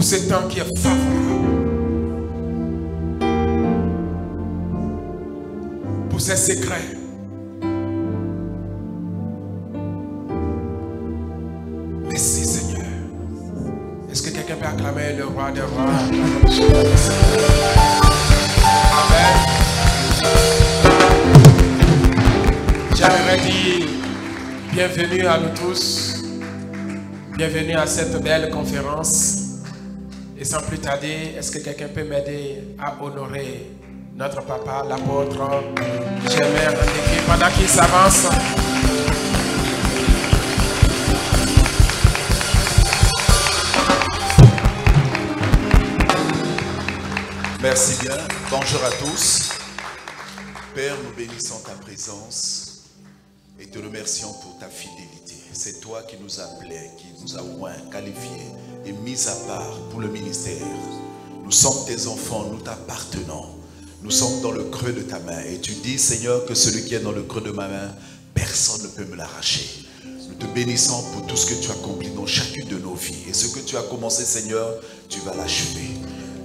pour ce temps qui est favorable, pour ces secrets. Merci Seigneur. Est-ce que quelqu'un peut acclamer le roi des rois? Amen. J'aimerais dire bienvenue à nous tous. Bienvenue à cette belle conférence. Et sans plus tarder, est-ce que quelqu'un peut m'aider à honorer notre papa, l'apôtre Germain Andeke, pendant qu'il s'avance? Merci bien. Bonjour à tous. Père, nous bénissons ta présence et te remercions pour ta fidélité. C'est toi qui nous as appelés, qui nous as oints, qualifiés et mis à part pour le ministère. Nous sommes tes enfants, nous t'appartenons. Nous sommes dans le creux de ta main. Et tu dis, Seigneur, que celui qui est dans le creux de ma main, personne ne peut me l'arracher. Nous te bénissons pour tout ce que tu as accompli dans chacune de nos vies. Et ce que tu as commencé, Seigneur, tu vas l'achever.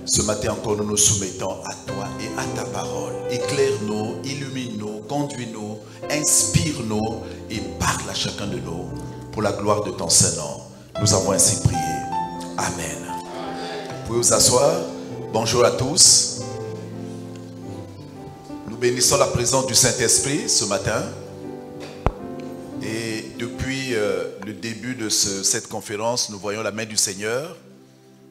Ce matin encore, nous nous soumettons à toi et à ta parole. Éclaire-nous, illumine-nous, conduis-nous, inspire-nous et parle à chacun de nous pour la gloire de ton Saint-Nom. Nous avons ainsi prié. Amen. Vous pouvez vous asseoir. Bonjour à tous. Nous bénissons la présence du Saint-Esprit ce matin. Et depuis le début de cette conférence, nous voyons la main du Seigneur.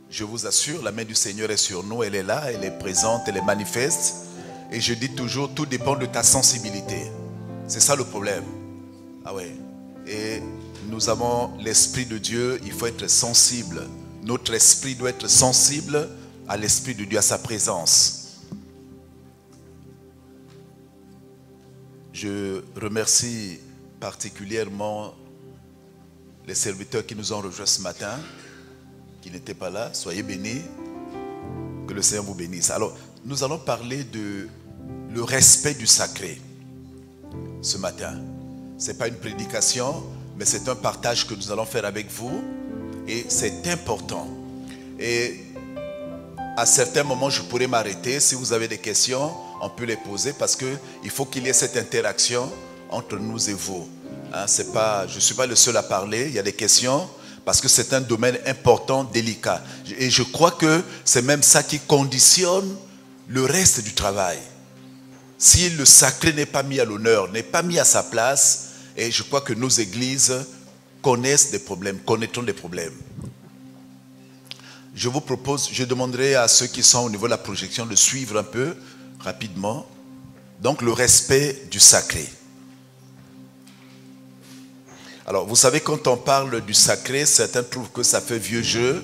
Je vous assure, la main du Seigneur est sur nous, elle est là, elle est présente, elle est manifeste. Et je dis toujours, tout dépend de ta sensibilité. C'est ça le problème. Ah ouais. Et nous avons l'Esprit de Dieu, il faut être sensible. Notre esprit doit être sensible à l'Esprit de Dieu, à sa présence. Je remercie particulièrement les serviteurs qui nous ont rejoints ce matin, qui n'étaient pas là. Soyez bénis, que le Seigneur vous bénisse. Alors, nous allons parler de le respect du sacré ce matin. Ce n'est pas une prédication, mais c'est un partage que nous allons faire avec vous. Et c'est important. Et à certains moments, je pourrais m'arrêter. Si vous avez des questions, on peut les poser parce qu'il faut qu'il y ait cette interaction entre nous et vous. Hein, je ne suis pas le seul à parler. Il y a des questions parce que c'est un domaine important, délicat. Et je crois que c'est même ça qui conditionne le reste du travail. Si le sacré n'est pas mis à l'honneur, n'est pas mis à sa place, et je crois que nos églises connaissent des problèmes, connaîtront des problèmes. Je vous propose, je demanderai à ceux qui sont au niveau de la projection de suivre un peu rapidement. Donc le respect du sacré. Alors vous savez, quand on parle du sacré, certains trouvent que ça fait vieux jeu.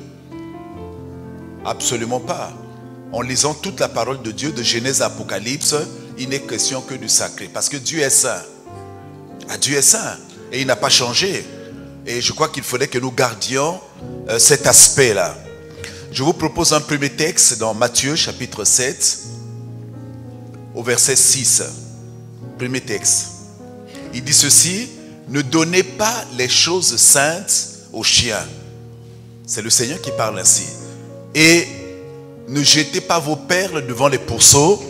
Absolument pas. En lisant toute la parole de Dieu, de Genèse à Apocalypse, il n'est question que du sacré. Parce que Dieu est saint. Ah, Dieu est saint. Et il n'a pas changé. Et je crois qu'il faudrait que nous gardions cet aspect-là. Je vous propose un premier texte dans Matthieu chapitre 7, au verset 6. Premier texte. Il dit ceci: ne donnez pas les choses saintes aux chiens. C'est le Seigneur qui parle ainsi. Et ne jetez pas vos perles devant les pourceaux,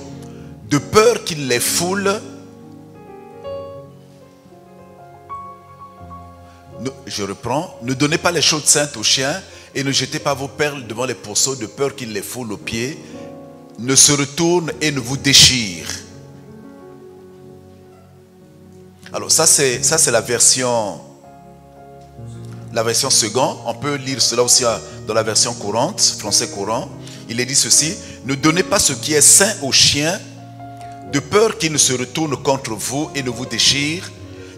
de peur qu'ils les foulent. Je reprends. Ne donnez pas les choses saintes aux chiens et ne jetez pas vos perles devant les pourceaux, de peur qu'ils les foulent aux pieds, ne se retournent et ne vous déchirent. Alors ça c'est la version seconde. On peut lire cela aussi dans la version courante, français courant. Il est dit ceci: ne donnez pas ce qui est saint aux chiens, de peur qu'ils ne se retournent contre vous et ne vous déchirent.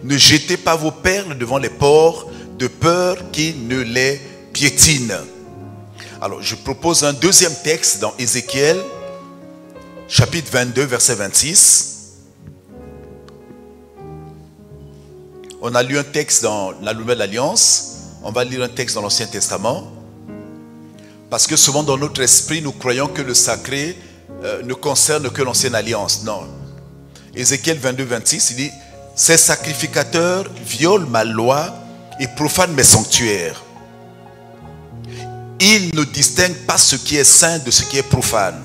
Ne jetez pas vos perles devant les porcs, de peur qu'ils ne les piétinent. Alors je propose un deuxième texte dans Ézéchiel, chapitre 22, verset 26. On a lu un texte dans la Nouvelle Alliance. On va lire un texte dans l'Ancien Testament. Parce que souvent dans notre esprit, nous croyons que le sacré ne concerne que l'Ancienne Alliance. Non. Ézéchiel 22, 26, il dit: ces sacrificateurs violent ma loi et profanent mes sanctuaires. Ils ne distinguent pas ce qui est saint de ce qui est profane.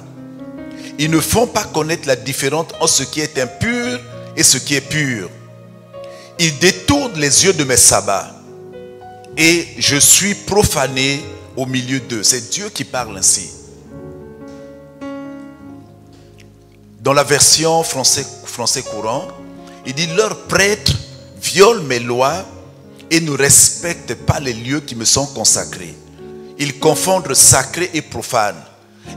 Ils ne font pas connaître la différence entre ce qui est impur et ce qui est pur. Ils détournent les yeux de mes sabbats et je suis profané au milieu d'eux. C'est Dieu qui parle ainsi. Dans la version français courant, il dit: leurs prêtres violent mes lois et ne respectent pas les lieux qui me sont consacrés. Ils confondent sacré et profane.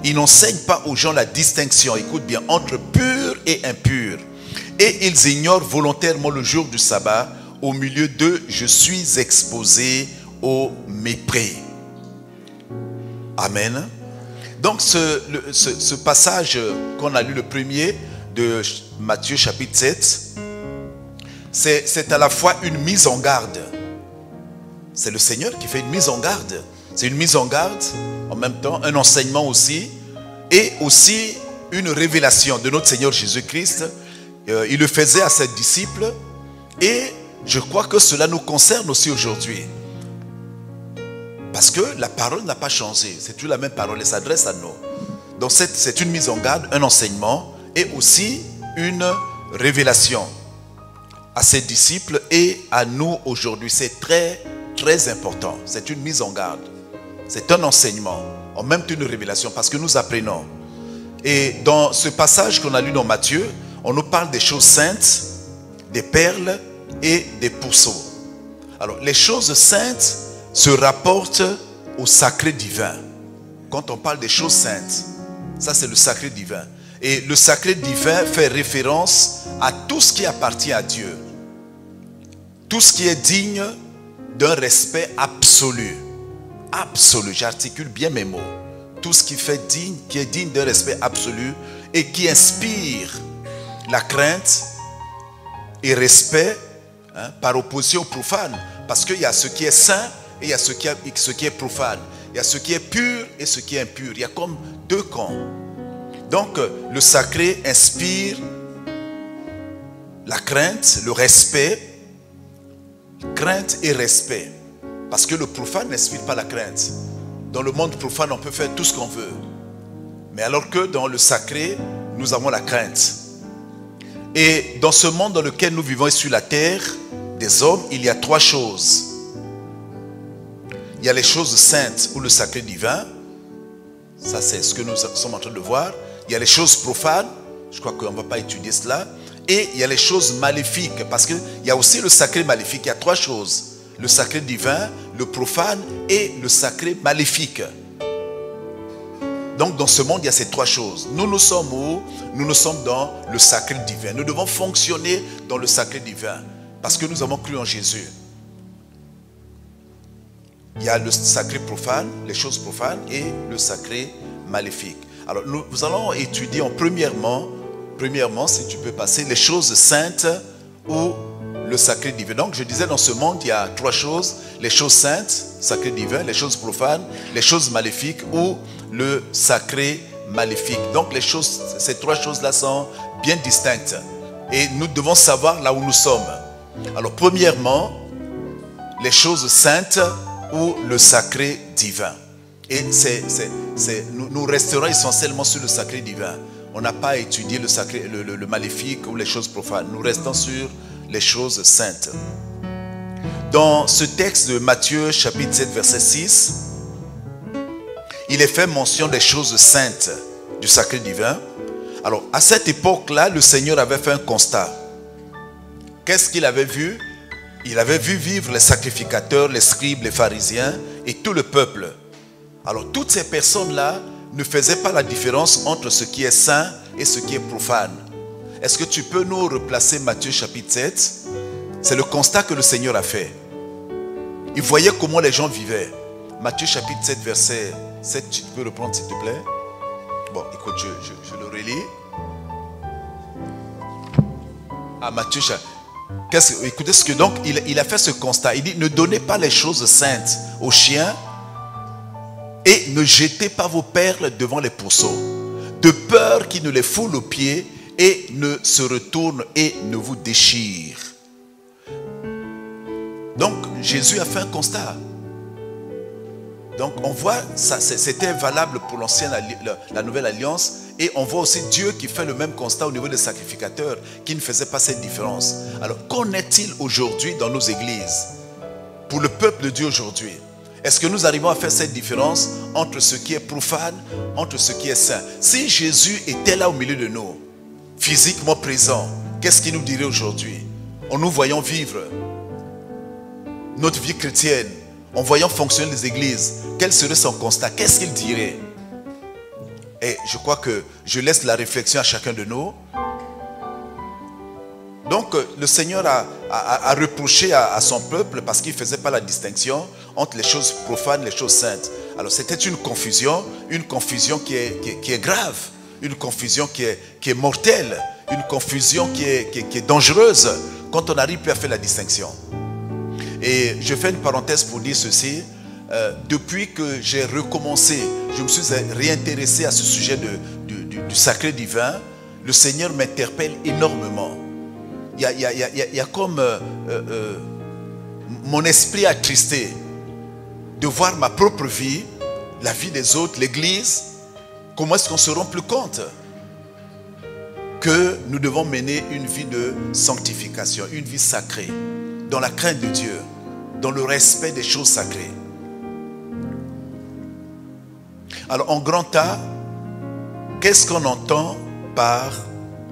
Ils n'enseignent pas aux gens la distinction, écoute bien, entre pur et impur. Et ils ignorent volontairement le jour du sabbat. Au milieu d'eux, je suis exposé au mépris. Amen. Donc ce passage qu'on a lu, le premier de Matthieu chapitre 7, c'est à la fois une mise en garde. C'est le Seigneur qui fait une mise en garde. C'est une mise en garde, en même temps un enseignement aussi, et aussi une révélation de notre Seigneur Jésus-Christ. Il le faisait à ses disciples, et je crois que cela nous concerne aussi aujourd'hui. Parce que la parole n'a pas changé. C'est toujours la même parole, elle s'adresse à nous. Donc c'est une mise en garde, un enseignement et aussi une révélation à ses disciples et à nous aujourd'hui. C'est très, très important. C'est une mise en garde. C'est un enseignement, en même temps une révélation, parce que nous apprenons. Et dans ce passage qu'on a lu dans Matthieu, on nous parle des choses saintes, des perles et des pourceaux. Alors, les choses saintes se rapporte au sacré divin. Quand on parle des choses saintes, ça c'est le sacré divin. Et le sacré divin fait référence à tout ce qui appartient à Dieu. Tout ce qui est digne d'un respect absolu. Absolu, j'articule bien mes mots. Tout ce qui est digne d'un respect absolu et qui inspire la crainte et respect, par opposition au profane. Parce qu'il y a ce qui est saint et il y a ce qui est profane. Il y a ce qui est pur et ce qui est impur. Il y a comme deux camps. Donc, le sacré inspire la crainte, le respect. Crainte et respect. Parce que le profane n'inspire pas la crainte. Dans le monde profane, on peut faire tout ce qu'on veut. Mais alors que dans le sacré, nous avons la crainte. Et dans ce monde dans lequel nous vivons sur la terre, des hommes, il y a trois choses. Il y a les choses saintes ou le sacré divin. Ça, c'est ce que nous sommes en train de voir. Il y a les choses profanes. Je crois qu'on ne va pas étudier cela. Et il y a les choses maléfiques. Parce qu'il y a aussi le sacré maléfique. Il y a trois choses. Le sacré divin, le profane et le sacré maléfique. Donc, dans ce monde, il y a ces trois choses. Nous sommes où? Nous sommes dans le sacré divin. Nous devons fonctionner dans le sacré divin. Parce que nous avons cru en Jésus. Il y a le sacré profane, les choses profanes et le sacré maléfique. Alors nous allons étudier premièrement, si tu peux passer, les choses saintes ou le sacré divin. Donc je disais, dans ce monde, il y a trois choses. Les choses saintes, sacré divin, les choses profanes, les choses maléfiques ou le sacré maléfique. Donc ces trois choses-là sont bien distinctes. Et nous devons savoir là où nous sommes. Alors premièrement, les choses saintes ou le sacré divin. Et nous resterons essentiellement sur le sacré divin. On n'a pas étudié le maléfique ou les choses profanes. Nous restons sur les choses saintes. Dans ce texte de Matthieu chapitre 7 verset 6, il est fait mention des choses saintes du sacré divin. Alors à cette époque-là, le Seigneur avait fait un constat. Qu'est-ce qu'il avait vu? Il avait vu vivre les sacrificateurs, les scribes, les pharisiens et tout le peuple. Alors toutes ces personnes-là ne faisaient pas la différence entre ce qui est saint et ce qui est profane. Est-ce que tu peux nous replacer Matthieu chapitre 7? C'est le constat que le Seigneur a fait. Il voyait comment les gens vivaient. Matthieu chapitre 7 verset 7, tu peux reprendre s'il te plaît? Bon, écoute, je le relis. Ah, Matthieu chapitre... Écoutez ce que donc il a fait ce constat. Il dit: ne donnez pas les choses saintes aux chiens et ne jetez pas vos perles devant les pourceaux, de peur qu'ils ne les foulent aux pieds et ne se retournent et ne vous déchirent. Donc Jésus a fait un constat. Donc on voit, c'était valable pour la nouvelle alliance. Et on voit aussi Dieu qui fait le même constat au niveau des sacrificateurs, qui ne faisaient pas cette différence. Alors qu'en est-il aujourd'hui dans nos églises, pour le peuple de Dieu aujourd'hui? Est-ce que nous arrivons à faire cette différence entre ce qui est profane, entre ce qui est saint? Si Jésus était là au milieu de nous, physiquement présent, qu'est-ce qu'il nous dirait aujourd'hui? En nous voyant vivre notre vie chrétienne, en voyant fonctionner les églises, quel serait son constat? Qu'est-ce qu'il dirait? Et je crois que je laisse la réflexion à chacun de nous. Donc le Seigneur a reproché à son peuple parce qu'il ne faisait pas la distinction entre les choses profanes et les choses saintes. Alors c'était une confusion qui est grave, une confusion qui est mortelle, une confusion qui est dangereuse quand on n'arrive plus à faire la distinction. Et je fais une parenthèse pour dire ceci. Depuis que j'ai recommencé, je me suis réintéressé à ce sujet du sacré divin, le Seigneur m'interpelle énormément. Il y a comme mon esprit attristé de voir ma propre vie, la vie des autres, l'église. Comment est-ce qu'on se rend plus compte que nous devons mener une vie de sanctification, une vie sacrée, dans la crainte de Dieu, dans le respect des choses sacrées. Alors en grand A, qu'est-ce qu'on entend par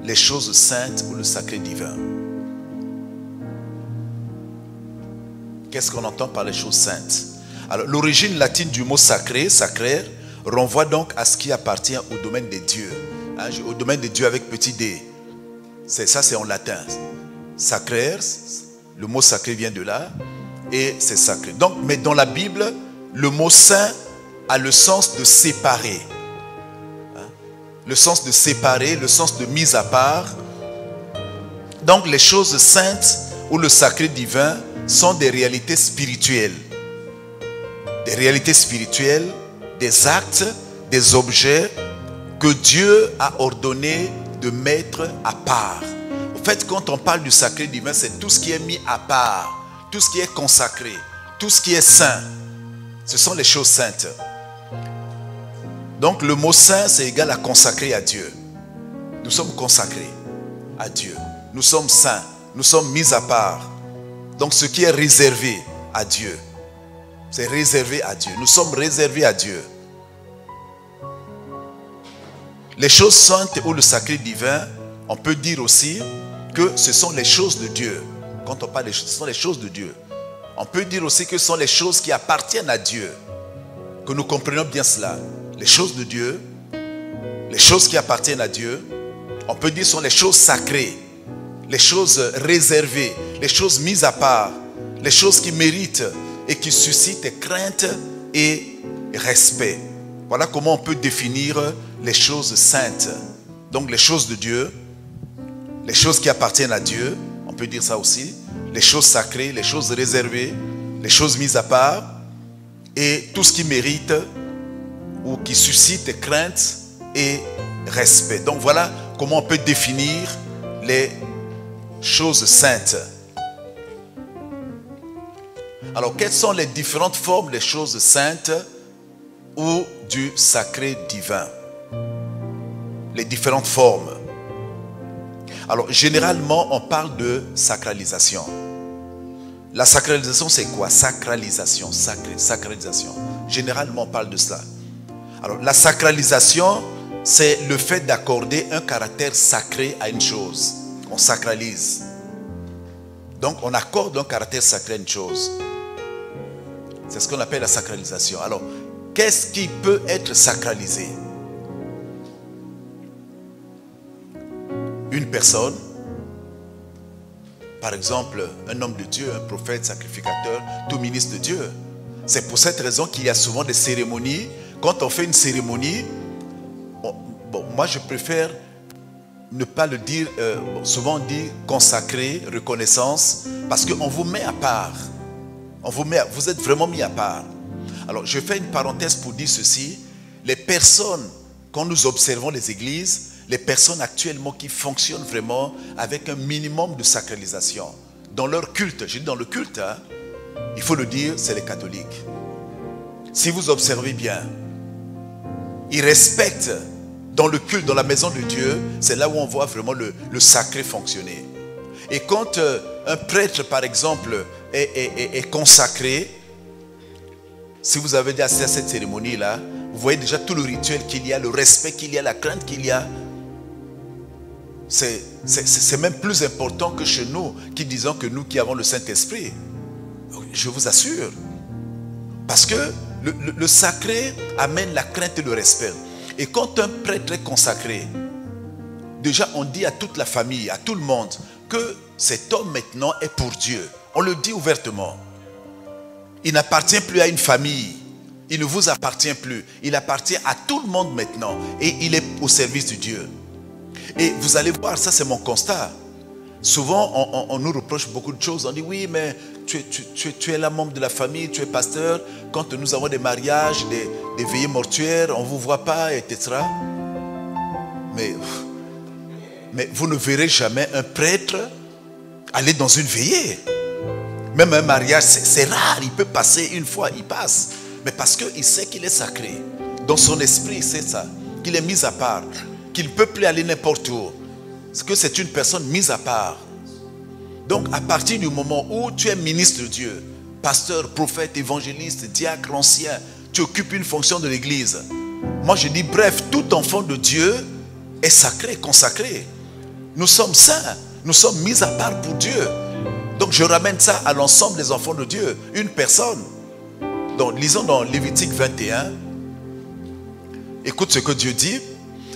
les choses saintes ou le sacré divin? Qu'est-ce qu'on entend par les choses saintes? Alors l'origine latine du mot sacré, sacrer, renvoie donc à ce qui appartient au domaine des dieux. Au domaine des dieux avec petit d. Ça c'est en latin. Sacrer, le mot sacré vient de là et c'est sacré. Donc, mais dans la Bible, le mot saint a le sens de séparer. Le sens de séparer, le sens de mise à part. Donc les choses saintes ou le sacré divin sont des réalités spirituelles. Des réalités spirituelles, des actes, des objets que Dieu a ordonné de mettre à part. En fait, quand on parle du sacré divin, c'est tout ce qui est mis à part, tout ce qui est consacré, tout ce qui est saint. Ce sont les choses saintes. Donc le mot saint, c'est égal à consacré à Dieu. Nous sommes consacrés à Dieu. Nous sommes saints. Nous sommes mis à part. Donc ce qui est réservé à Dieu, c'est réservé à Dieu. Nous sommes réservés à Dieu. Les choses saintes ou le sacré divin, on peut dire aussi que ce sont les choses de Dieu. Quand on parle de choses, ce sont les choses de Dieu. On peut dire aussi que ce sont les choses qui appartiennent à Dieu. Que nous comprenions bien cela. Les choses de Dieu, les choses qui appartiennent à Dieu, on peut dire sont les choses sacrées, les choses réservées, les choses mises à part, les choses qui méritent et qui suscitent crainte et respect. Voilà comment on peut définir les choses saintes. Donc les choses de Dieu, les choses qui appartiennent à Dieu, on peut dire ça aussi, les choses sacrées, les choses réservées, les choses mises à part et tout ce qui mérite ou qui suscite crainte et respect. Donc voilà comment on peut définir les choses saintes. Alors quelles sont les différentes formes des choses saintes ou du sacré divin? Les différentes formes. Alors généralement on parle de sacralisation. La sacralisation c'est quoi? Sacralisation, sacralisation. Généralement on parle de cela. Alors la sacralisation, c'est le fait d'accorder un caractère sacré à une chose. On sacralise. Donc on accorde un caractère sacré à une chose. C'est ce qu'on appelle la sacralisation. Alors, qu'est-ce qui peut être sacralisé? Une personne, par exemple, un homme de Dieu, un prophète, sacrificateur, tout ministre de Dieu. C'est pour cette raison qu'il y a souvent des cérémonies. Quand on fait une cérémonie, moi je préfère ne pas le dire, souvent on dit consacrer, reconnaissance, parce qu'on vous met à part. Vous êtes vraiment mis à part. Alors je fais une parenthèse pour dire ceci. Les personnes, quand nous observons les églises, les personnes actuellement qui fonctionnent vraiment avec un minimum de sacralisation, dans leur culte, je dis dans le culte, il faut le dire, c'est les catholiques. si vous observez bien, ils respectent dans le culte, dans la maison de Dieu, c'est là où on voit vraiment le sacré fonctionner. Et quand un prêtre, par exemple, est consacré, si vous avez déjà assisté à cette cérémonie-là, vous voyez déjà tout le rituel qu'il y a, le respect qu'il y a, la crainte qu'il y a. C'est même plus important que chez nous, qui disons que nous qui avons le Saint-Esprit. Je vous assure. Parce que le sacré amène la crainte et le respect. Et quand un prêtre est consacré, déjà on dit à toute la famille, à tout le monde, que cet homme maintenant est pour Dieu. On le dit ouvertement. Il n'appartient plus à une famille. Il ne vous appartient plus. Il appartient à tout le monde maintenant. Et il est au service de Dieu. Et vous allez voir, ça c'est mon constat. Souvent, on nous reproche beaucoup de choses. On dit, oui, mais tu es là membre de la famille, tu es pasteur. Quand nous avons des mariages, des veillées mortuaires, on ne vous voit pas, etc. Mais vous ne verrez jamais un prêtre aller dans une veillée. Même un mariage, c'est rare. Il peut passer une fois, il passe. Mais parce qu'il sait qu'il est sacré. Dans son esprit, il sait ça. Qu'il est mis à part. Qu'il ne peut plus aller n'importe où. Parce que c'est une personne mise à part. Donc, à partir du moment où tu es ministre de Dieu, pasteur, prophète, évangéliste, diacre, ancien, tu occupes une fonction de l'église. Moi, je dis, bref, tout enfant de Dieu est sacré, consacré. Nous sommes saints. Nous sommes mis à part pour Dieu. Donc, je ramène ça à l'ensemble des enfants de Dieu. Une personne. Donc, lisons dans Lévitique 21. Écoute ce que Dieu dit.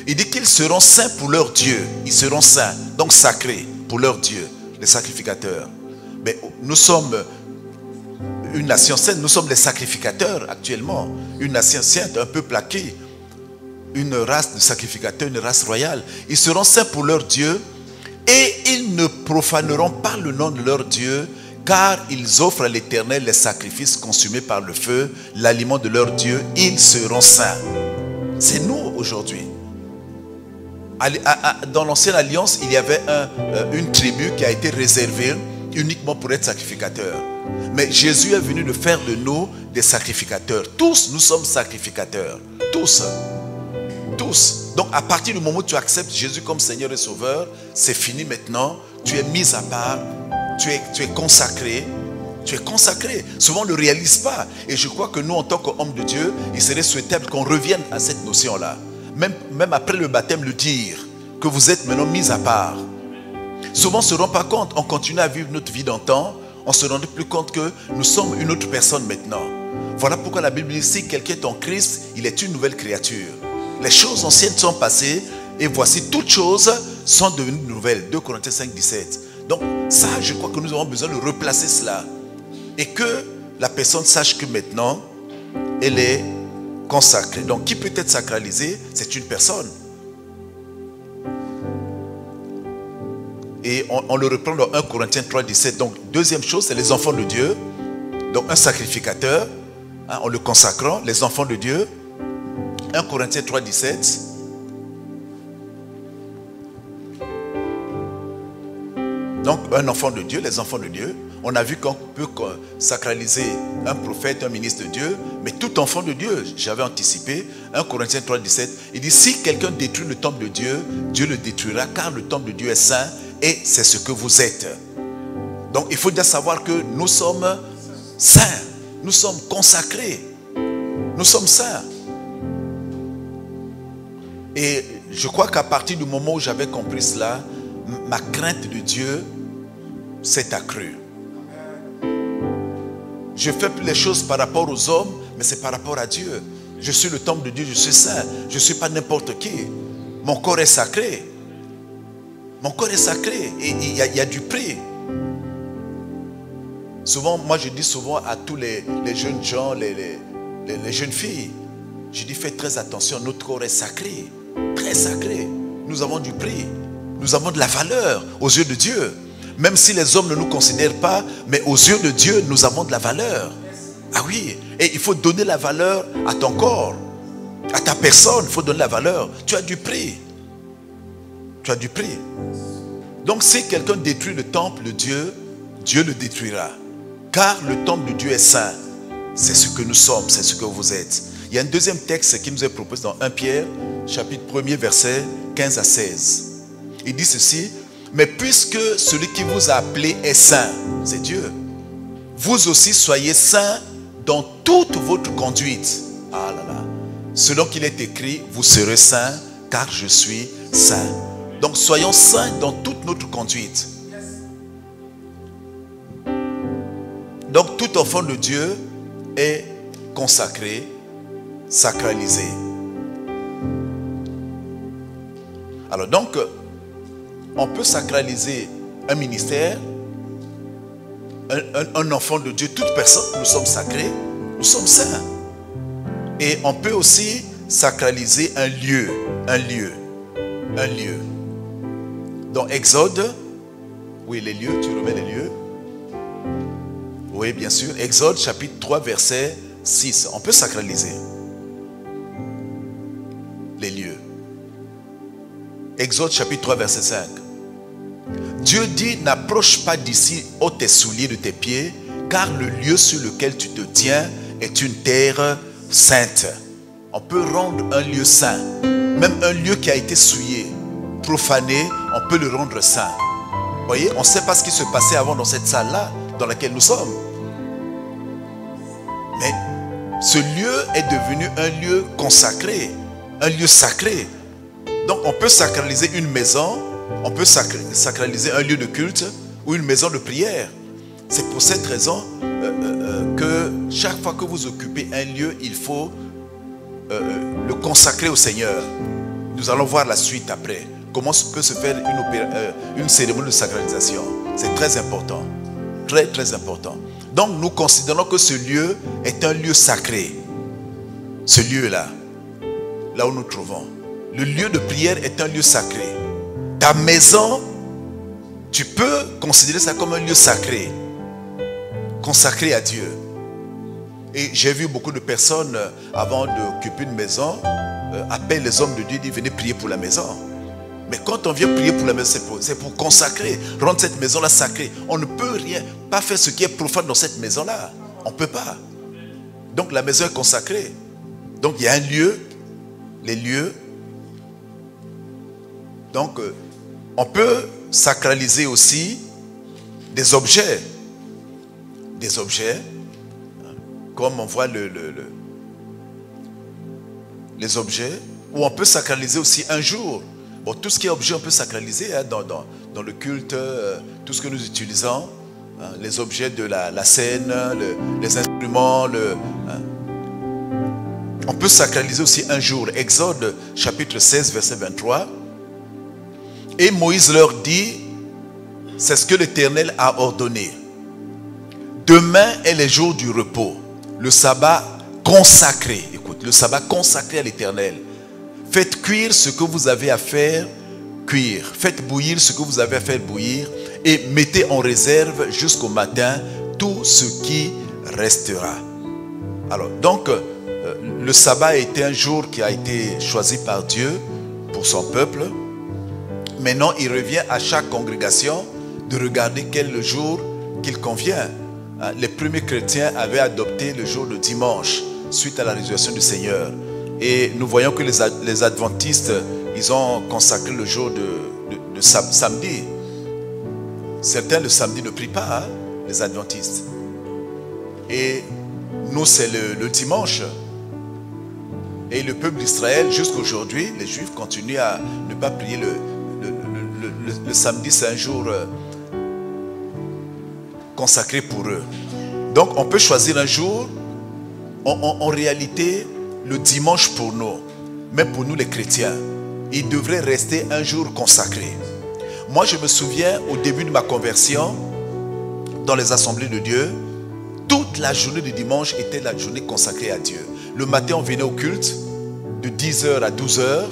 Il dit qu'ils seront saints pour leur Dieu. Ils seront saints, donc sacrés pour leur Dieu, les sacrificateurs. Mais nous sommes une nation sainte, nous sommes les sacrificateurs actuellement. Une nation sainte, un peu plaquée. Une race de sacrificateurs, une race royale. Ils seront saints pour leur Dieu et ils ne profaneront pas le nom de leur Dieu, car ils offrent à l'Éternel les sacrifices consumés par le feu, l'aliment de leur Dieu. Ils seront saints. C'est nous aujourd'hui. Dans l'ancienne alliance, il y avait une tribu qui a été réservée uniquement pour être sacrificateur. Mais Jésus est venu de faire de nous des sacrificateurs. Tous, nous sommes sacrificateurs. Tous. Tous. Donc, à partir du moment où tu acceptes Jésus comme Seigneur et Sauveur, c'est fini maintenant. Tu es mis à part. Tu es consacré. Tu es consacré. Souvent, on ne le réalise pas. Et je crois que nous, en tant qu'hommes de Dieu, il serait souhaitable qu'on revienne à cette notion-là. Même après le baptême, le dire que vous êtes maintenant mis à part. Souvent on ne se rend pas compte, on continue à vivre notre vie d'antan, on ne se rend plus compte que nous sommes une autre personne maintenant. Voilà pourquoi la Bible dit, si quelqu'un est en Christ, il est une nouvelle créature. Les choses anciennes sont passées et voici toutes choses sont devenues nouvelles. 2 Corinthiens 5, 17. Donc ça, je crois que nous avons besoin de replacer cela. Et que la personne sache que maintenant, elle est consacré. Donc, qui peut être sacralisé? C'est une personne. Et on le reprend dans 1 Corinthiens 3, 17. Donc, deuxième chose, c'est les enfants de Dieu. Donc, un sacrificateur, en le consacrant, les enfants de Dieu. 1 Corinthiens 3, 17. Donc, un enfant de Dieu, les enfants de Dieu. On a vu qu'on peut sacraliser un prophète, un ministre de Dieu, mais tout enfant de Dieu, j'avais anticipé, 1 Corinthiens 3, 17, il dit, si quelqu'un détruit le temple de Dieu, Dieu le détruira, car le temple de Dieu est saint, et c'est ce que vous êtes. Donc, il faut déjà savoir que nous sommes saints, nous sommes consacrés, nous sommes saints. Et je crois qu'à partir du moment où j'avais compris cela, ma crainte de Dieu s'est accrue. Je fais plus les choses par rapport aux hommes, mais c'est par rapport à Dieu. Je suis le temple de Dieu, je suis saint. Je ne suis pas n'importe qui. Mon corps est sacré. Mon corps est sacré. Et il y a du prix. Souvent, moi je dis souvent à tous les jeunes gens, les jeunes filles, je dis faites très attention, notre corps est sacré. Très sacré. Nous avons du prix. Nous avons de la valeur aux yeux de Dieu. Même si les hommes ne nous considèrent pas, mais aux yeux de Dieu, nous avons de la valeur. Ah oui, et il faut donner la valeur à ton corps, à ta personne, il faut donner la valeur. Tu as du prix. Tu as du prix. Donc si quelqu'un détruit le temple de Dieu, Dieu le détruira. Car le temple de Dieu est saint. c'est ce que nous sommes, c'est ce que vous êtes. Il y a un deuxième texte qui nous est proposé dans 1 Pierre, chapitre 1er, versets 15 à 16. Il dit ceci: mais puisque celui qui vous a appelé est saint, c'est Dieu, vous aussi soyez saints dans toute votre conduite. Ah là là. Selon qu'il est écrit, vous serez saints, car je suis saint. Donc soyons saints dans toute notre conduite. Donc tout enfant de Dieu est consacré, sacralisé. Alors donc, on peut sacraliser un ministère, un enfant de Dieu, toute personne, nous sommes sacrés, nous sommes saints. Et on peut aussi sacraliser un lieu. Dans Exode, oui, les lieux, tu remets les lieux. Oui, bien sûr. Exode chapitre 3, verset 6. On peut sacraliser les lieux. Exode chapitre 3, verset 5. Dieu dit: n'approche pas d'ici, ôte tes souliers de tes pieds, car le lieu sur lequel tu te tiens est une terre sainte. On peut rendre un lieu saint. Même un lieu qui a été souillé, profané, on peut le rendre saint. Vous voyez, on ne sait pas ce qui se passait avant dans cette salle-là, dans laquelle nous sommes. Mais ce lieu est devenu un lieu consacré, un lieu sacré. Donc on peut sacraliser une maison, on peut sacraliser un lieu de culte ou une maison de prière. C'est pour cette raison que chaque fois que vous occupez un lieu, il faut le consacrer au Seigneur. Nous allons voir la suite après. Comment peut se faire une cérémonie de sacralisation. C'est très important. Très très important. Donc nous considérons que ce lieu est un lieu sacré. Ce lieu-là, là où nous trouvons. Le lieu de prière est un lieu sacré. Ta maison, tu peux considérer ça comme un lieu sacré. Consacré à Dieu. Et j'ai vu beaucoup de personnes, avant d'occuper une maison, appellent les hommes de Dieu, disent: venez prier pour la maison. Mais quand on vient prier pour la maison, c'est pour consacrer, rendre cette maison-là sacrée. On ne peut pas faire ce qui est profane dans cette maison-là. On ne peut pas. Donc la maison est consacrée. Donc il y a un lieu, les lieux. Donc on peut sacraliser aussi des objets. Des objets, comme on voit les objets, ou on peut sacraliser aussi un jour. Bon, tout ce qui est objet, on peut sacraliser dans le culte, tout ce que nous utilisons, les objets de la scène, les instruments, on peut sacraliser aussi un jour. Exode chapitre 16, verset 23. Et Moïse leur dit: c'est ce que l'Éternel a ordonné. Demain est le jour du repos, le sabbat consacré. Écoute, le sabbat consacré à l'Éternel. Faites cuire ce que vous avez à faire cuire. Faites bouillir ce que vous avez à faire bouillir. Et mettez en réserve jusqu'au matin tout ce qui restera. Alors, donc, le sabbat a été un jour qui a été choisi par Dieu pour son peuple. Maintenant, il revient à chaque congrégation de regarder quel est le jour qu'il convient. Les premiers chrétiens avaient adopté le jour de dimanche suite à la résurrection du Seigneur. Et nous voyons que les adventistes, ils ont consacré le jour de samedi. Certains le samedi ne prient pas, les adventistes. Et nous, c'est le dimanche. Et le peuple d'Israël, jusqu'à aujourd'hui, les Juifs continuent à ne pas prier le samedi, c'est un jour consacré pour eux. Donc on peut choisir un jour. En réalité, le dimanche pour nous, même pour nous les chrétiens, il devrait rester un jour consacré. Moi je me souviens au début de ma conversion, dans les assemblées de Dieu, toute la journée du dimanche était la journée consacrée à Dieu. Le matin on venait au culte, de 10h à 12h,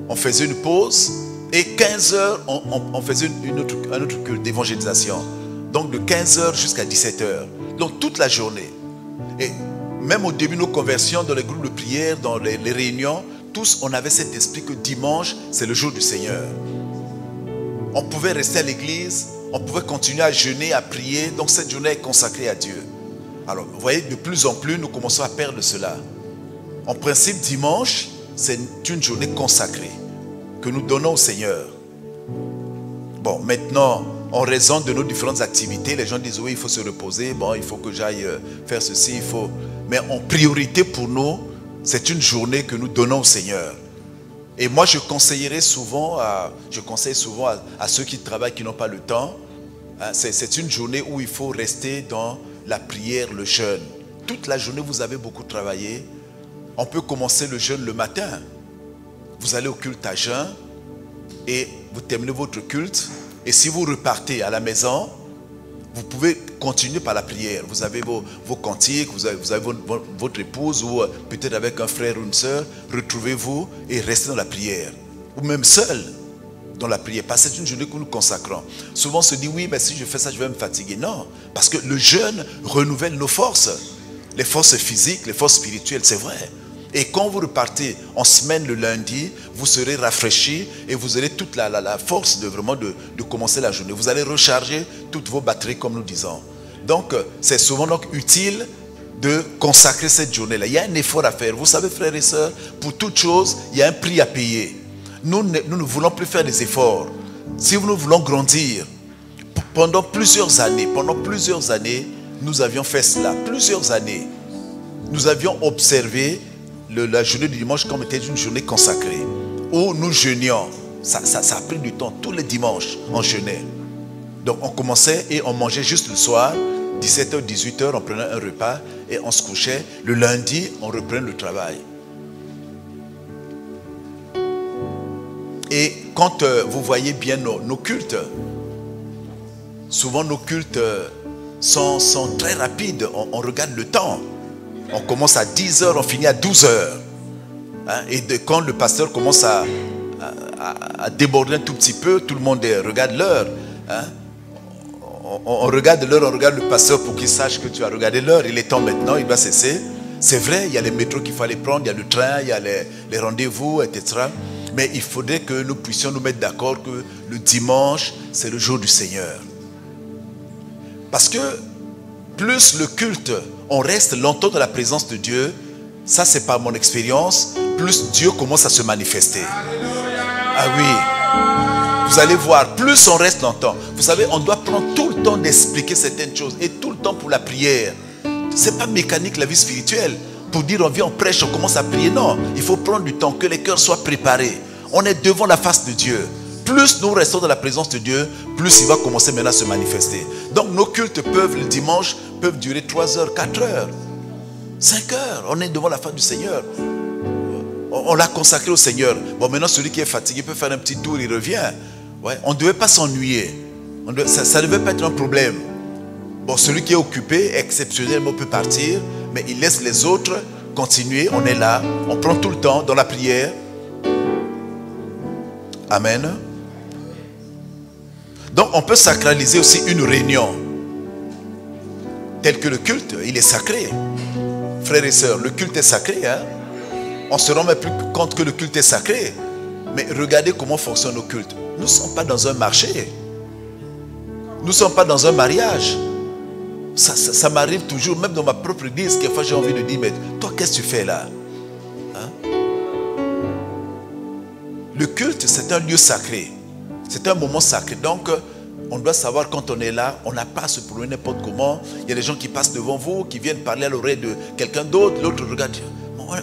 on faisait une pause, et 15h on faisait un autre culte d'évangélisation. Donc de 15h jusqu'à 17h. Donc toute la journée. Et même au début de nos conversions, dans les groupes de prière, dans les réunions, tous on avait cet esprit que dimanche, c'est le jour du Seigneur. On pouvait rester à l'église, on pouvait continuer à jeûner, à prier. Donc cette journée est consacrée à Dieu. Alors, vous voyez, de plus en plus, nous commençons à perdre cela. En principe, dimanche, c'est une journée consacrée que nous donnons au Seigneur. Bon, maintenant, en raison de nos différentes activités, les gens disent, oui, il faut se reposer, bon, il faut que j'aille faire ceci, il faut... Mais en priorité pour nous, c'est une journée que nous donnons au Seigneur. Et moi, je conseille souvent à ceux qui travaillent, qui n'ont pas le temps, hein, c'est une journée où il faut rester dans la prière, le jeûne. Toute la journée, vous avez beaucoup travaillé. On peut commencer le jeûne le matin. Vous allez au culte à jeun et vous terminez votre culte. Et si vous repartez à la maison, vous pouvez continuer par la prière. Vous avez vos cantiques, vous avez votre épouse ou peut-être avec un frère ou une soeur. Retrouvez-vous et restez dans la prière. Ou même seul dans la prière. Parce que c'est une journée que nous consacrons. Souvent on se dit, oui, mais si je fais ça, je vais me fatiguer. Non, parce que le jeûne renouvelle nos forces. Les forces physiques, les forces spirituelles, c'est vrai. Et quand vous repartez en semaine le lundi, vous serez rafraîchi et vous aurez toute la force de commencer la journée. Vous allez recharger toutes vos batteries, comme nous disons. Donc, c'est souvent donc utile de consacrer cette journée-là. Il y a un effort à faire. Vous savez, frères et sœurs, pour toute chose, il y a un prix à payer. Nous ne voulons plus faire des efforts. Si nous voulons grandir, pendant plusieurs années, nous avions fait cela. Plusieurs années. Nous avions observé la journée du dimanche comme était une journée consacrée, où nous jeûnions. Ça a pris du temps. Tous les dimanches, on jeûnait. Donc on commençait et on mangeait juste le soir, 17h, 18h, on prenait un repas et on se couchait. Le lundi, on reprenait le travail. Et quand vous voyez bien nos cultes, souvent nos cultes sont très rapides. On regarde le temps. On commence à 10h, on finit à 12h. Hein? Et quand le pasteur commence à déborder un tout petit peu, tout le monde regarde l'heure. Hein? On regarde l'heure, on regarde le pasteur pour qu'il sache que tu as regardé l'heure. Il est temps maintenant, il va cesser. C'est vrai, il y a les métros qu'il fallait prendre, il y a le train, il y a les rendez-vous, etc. Mais il faudrait que nous puissions nous mettre d'accord que le dimanche, c'est le jour du Seigneur. Parce que plus le culte, on reste longtemps dans la présence de Dieu, ça c'est par mon expérience, plus Dieu commence à se manifester. Ah oui, vous allez voir, plus on reste longtemps. Vous savez, on doit prendre tout le temps d'expliquer certaines choses et tout le temps pour la prière. C'est pas mécanique la vie spirituelle. Pour dire on vient, on prêche, on commence à prier. Non, il faut prendre du temps, que les cœurs soient préparés. On est devant la face de Dieu. Plus nous restons dans la présence de Dieu, plus il va commencer maintenant à se manifester. Donc nos cultes le dimanche peuvent durer 3 heures, 4 heures, 5 heures. On est devant la face du Seigneur. On l'a consacré au Seigneur. Bon, maintenant celui qui est fatigué peut faire un petit tour, il revient. Ouais, on ne devait pas s'ennuyer. Ça ne devait pas être un problème. Bon, celui qui est occupé, exceptionnellement peut partir, mais il laisse les autres continuer. On est là, on prend tout le temps dans la prière. Amen. Donc on peut sacraliser aussi une réunion telle que le culte. Il est sacré. Frères et sœurs, le culte est sacré. Hein? On se rend même plus compte que le culte est sacré. Mais regardez comment fonctionne nos cultes. Nous ne sommes pas dans un marché. Nous ne sommes pas dans un mariage. Ça m'arrive toujours, même dans ma propre église, quelquefois j'ai envie de dire, mais toi qu'est-ce que tu fais là? Hein? Le culte, c'est un lieu sacré. C'est un moment sacré. Donc, on doit savoir quand on est là, on n'a pas à se promener n'importe comment. Il y a des gens qui passent devant vous, qui viennent parler à l'oreille de quelqu'un d'autre. L'autre regarde,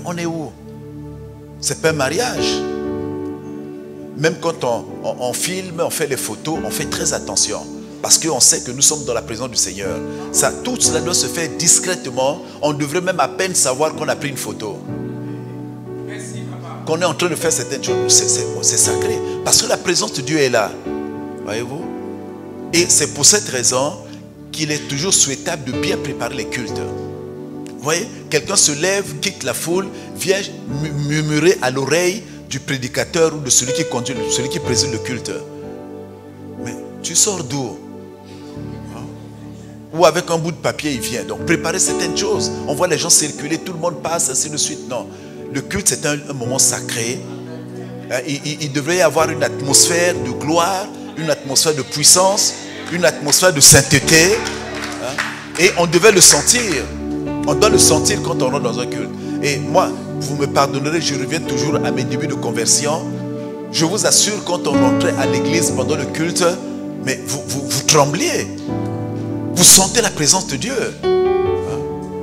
on est où? C'est pas un mariage. Même quand on filme, on fait les photos, on fait très attention. Parce qu'on sait que nous sommes dans la présence du Seigneur. Tout cela doit se faire discrètement. On devrait même à peine savoir qu'on a pris une photo. Qu'on est en train de faire certaines choses. C'est sacré. Parce que la présence de Dieu est là. Voyez-vous? Et c'est pour cette raison qu'il est toujours souhaitable de bien préparer les cultes. Vous voyez? Quelqu'un se lève, quitte la foule, vient murmurer à l'oreille du prédicateur ou de celui qui conduit, celui qui préside le culte. Mais tu sors d'où? Ou avec un bout de papier il vient. Donc préparer certaines choses. On voit les gens circuler, tout le monde passe, ainsi de suite. Non. Le culte c'est un moment sacré. Il devrait y avoir une atmosphère de gloire, une atmosphère de puissance, une atmosphère de sainteté. Et on devait le sentir. On doit le sentir quand on rentre dans un culte. Et moi, vous me pardonnerez, je reviens toujours à mes débuts de conversion. Je vous assure, quand on rentrait à l'église pendant le culte, mais vous trembliez. Vous sentez la présence de Dieu.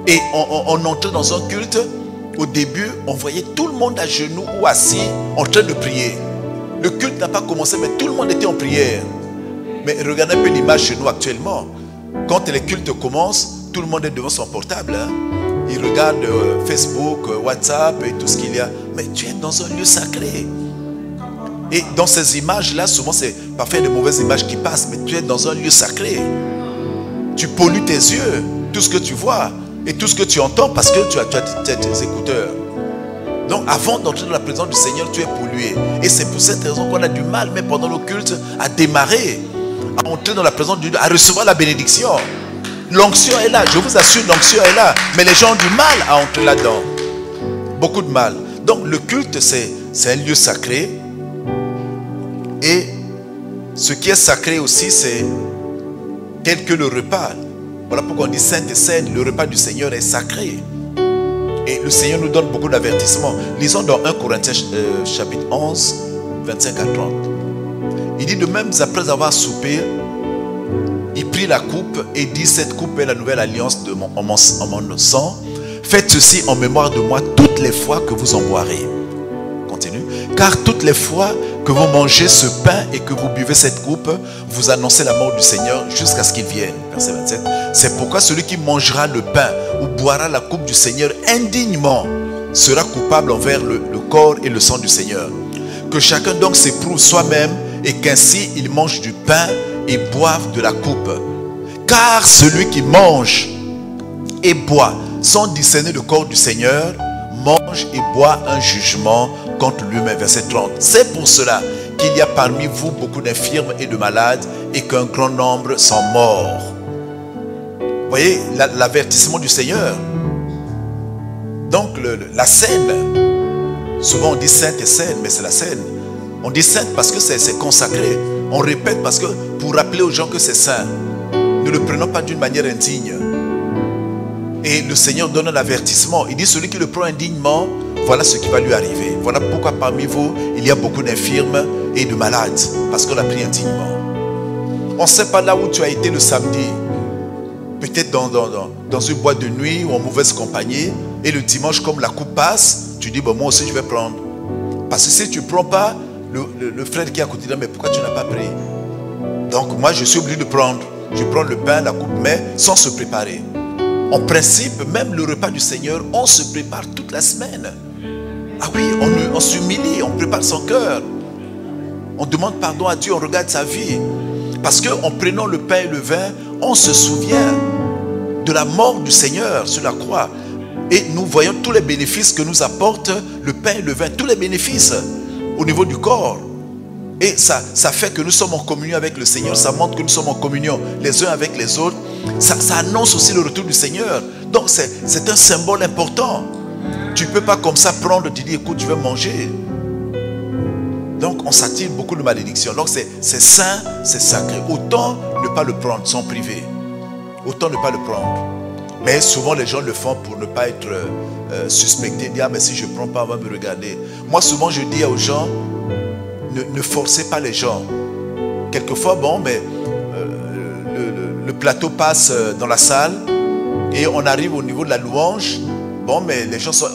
Et on entrait dans un culte. Au début, on voyait tout le monde à genoux ou assis en train de prier. Le culte n'a pas commencé, mais tout le monde était en prière. Mais regardez un peu l'image chez nous actuellement. Quand les cultes commencent, tout le monde est devant son portable. Il regarde Facebook, WhatsApp et tout ce qu'il y a. Mais tu es dans un lieu sacré. Et dans ces images-là, souvent c'est parfois des mauvaises images qui passent, mais tu es dans un lieu sacré. Tu pollues tes yeux, tout ce que tu vois et tout ce que tu entends parce que tu as tes écouteurs. Donc avant d'entrer dans la présence du Seigneur, tu es pollué. Et c'est pour cette raison qu'on a du mal, même pendant le culte, à démarrer, à entrer dans la présence de Dieu, à recevoir la bénédiction. L'onction est là, je vous assure, l'onction est là. Mais les gens ont du mal à entrer là-dedans. Beaucoup de mal. Donc le culte, c'est un lieu sacré. Et ce qui est sacré aussi, c'est tel que le repas. Voilà pourquoi on dit Sainte et Saine, le repas du Seigneur est sacré. Et le Seigneur nous donne beaucoup d'avertissements. Lisons dans 1 Corinthiens chapitre 11, 25 à 30. Il dit de même, après avoir soupé, il prit la coupe et dit, cette coupe est la nouvelle alliance en mon sang. Faites ceci en mémoire de moi toutes les fois que vous en boirez. Continue. Car toutes les fois que vous mangez ce pain et que vous buvez cette coupe, vous annoncez la mort du Seigneur jusqu'à ce qu'il vienne. Verset 27. C'est pourquoi celui qui mangera le pain ou boira la coupe du Seigneur indignement sera coupable envers le corps et le sang du Seigneur. Que chacun donc s'éprouve soi-même et qu'ainsi il mange du pain et boive de la coupe. Car celui qui mange et boit sans discerner le corps du Seigneur mange et boit un jugement contre lui-même. Verset 30. C'est pour cela qu'il y a parmi vous beaucoup d'infirmes et de malades et qu'un grand nombre sont morts. Vous voyez l'avertissement du Seigneur. Donc la scène, souvent on dit sainte et saine, mais c'est la scène. On dit sainte parce que c'est consacré. On répète parce que pour rappeler aux gens que c'est saint. Ne le prenons pas d'une manière indigne. Et le Seigneur donne un avertissement. Il dit celui qui le prend indignement, voilà ce qui va lui arriver. Voilà pourquoi parmi vous, il y a beaucoup d'infirmes et de malades. Parce qu'on l'a pris indignement. On ne sait pas là où tu as été le samedi. Peut-être dans une boîte de nuit ou en mauvaise compagnie. Et le dimanche, comme la coupe passe, tu dis, bon, moi aussi je vais prendre. Parce que si tu ne prends pas, le frère qui est à côté de toi, mais pourquoi tu n'as pas pris? Donc moi je suis obligé de prendre. Je prends le pain, la coupe, mais sans se préparer. En principe, même le repas du Seigneur, on se prépare toute la semaine. Ah oui, on s'humilie, on prépare son cœur. On demande pardon à Dieu, on regarde sa vie. Parce qu'en prenant le pain et le vin, on se souvient de la mort du Seigneur sur la croix. Et nous voyons tous les bénéfices que nous apporte le pain et le vin. Tous les bénéfices au niveau du corps. Et ça fait que nous sommes en communion avec le Seigneur. Ça montre que nous sommes en communion les uns avec les autres. Ça annonce aussi le retour du Seigneur. Donc c'est un symbole important. Tu ne peux pas comme ça prendre, tu dis écoute, je vais manger. Donc on s'attire beaucoup de malédictions. Donc c'est saint, c'est sacré. Autant ne pas le prendre, sans priver. Autant ne pas le prendre. Mais souvent les gens le font pour ne pas être suspectés. Dire ah mais si je ne prends pas, on va me regarder. Moi souvent je dis aux gens, ne forcez pas les gens. Quelquefois, bon, mais le plateau passe dans la salle et on arrive au niveau de la louange. Bon, mais les gens sont,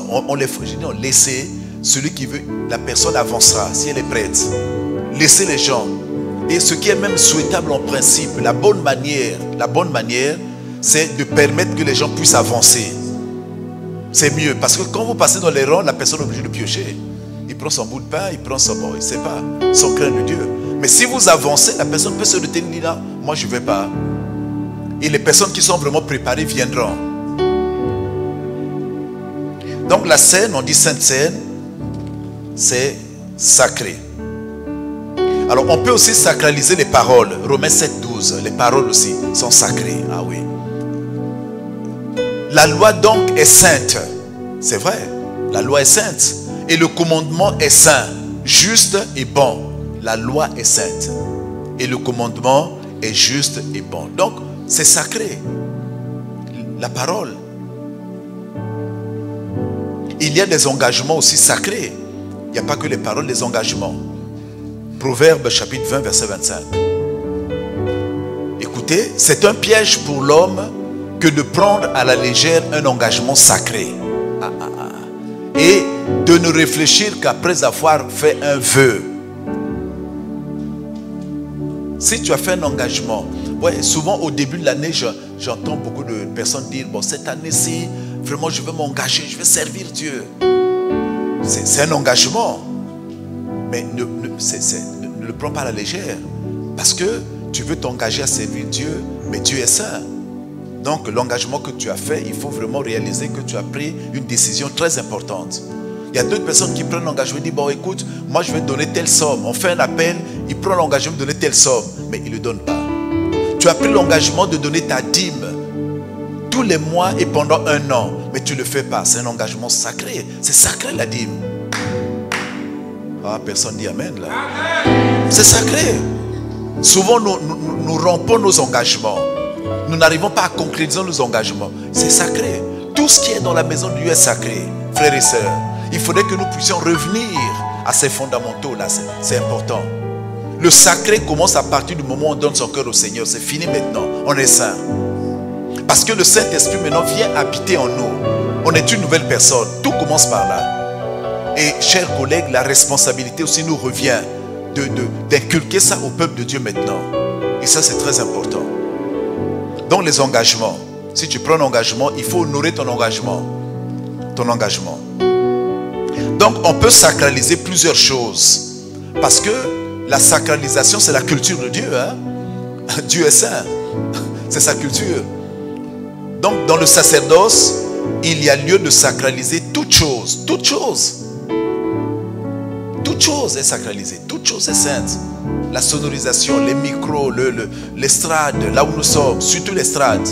laissez celui qui veut, la personne avancera si elle est prête. Laissez les gens. Et ce qui est même souhaitable en principe, la bonne manière, c'est de permettre que les gens puissent avancer. C'est mieux parce que quand vous passez dans les rangs, la personne est obligée de piocher. Il prend son bout de pain, il prend son bon, il ne sait pas, son crainte de Dieu. Mais si vous avancez, la personne peut se retenir là. Moi, je ne vais pas. Et les personnes qui sont vraiment préparées viendront. Donc la scène, on dit sainte scène, c'est sacré. Alors on peut aussi sacraliser les paroles. Romains 7, 12, les paroles aussi sont sacrées. Ah oui. La loi donc est sainte. C'est vrai, la loi est sainte. Et le commandement est saint, juste et bon. La loi est sainte. Et le commandement est juste et bon. Donc, c'est sacré. la parole. Il y a des engagements aussi sacrés. Il n'y a pas que les paroles, les engagements. Proverbe chapitre 20, verset 25. Écoutez, c'est un piège pour l'homme que de prendre à la légère un engagement sacré. Et de ne réfléchir qu'après avoir fait un vœu. Si tu as fait un engagement, ouais, souvent au début de l'année, j'entends beaucoup de personnes dire, bon, cette année-ci, vraiment je veux m'engager, je veux servir Dieu. C'est un engagement. Mais ne le prends pas à la légère. Parce que tu veux t'engager à servir Dieu, mais Dieu est saint. Donc l'engagement que tu as fait, il faut vraiment réaliser que tu as pris une décision très importante. Il y a d'autres personnes qui prennent l'engagement et disent, bon écoute, moi je vais donner telle somme. On fait un appel, il prend l'engagement de donner telle somme, mais il ne le donne pas. Tu as pris l'engagement de donner ta dîme tous les mois et pendant 1 an, mais tu ne le fais pas. C'est un engagement sacré. C'est sacré la dîme. Ah, personne dit amen là. C'est sacré. Souvent nous rompons nos engagements. Nous n'arrivons pas à concrétiser nos engagements. C'est sacré. Tout ce qui est dans la maison de Dieu est sacré, frères et sœurs. Il faudrait que nous puissions revenir à ces fondamentaux là. C'est important. Le sacré commence à partir du moment où on donne son cœur au Seigneur. C'est fini maintenant. On est saint. Parce que le Saint-Esprit maintenant vient habiter en nous. On est une nouvelle personne. Tout commence par là. Et chers collègues, la responsabilité aussi nous revient d'inculquer ça au peuple de Dieu maintenant. Et ça c'est très important. Donc les engagements. Si tu prends un engagement, il faut honorer ton engagement. Ton engagement. Donc on peut sacraliser plusieurs choses. Parce que la sacralisation c'est la culture de Dieu. Hein? Dieu est saint. C'est sa culture. Donc dans le sacerdoce, il y a lieu de sacraliser toute chose. Toute chose. Toute chose est sacralisée. Toute chose est sainte. La sonorisation, les micros, l'estrade, là où nous sommes, surtout l'estrade.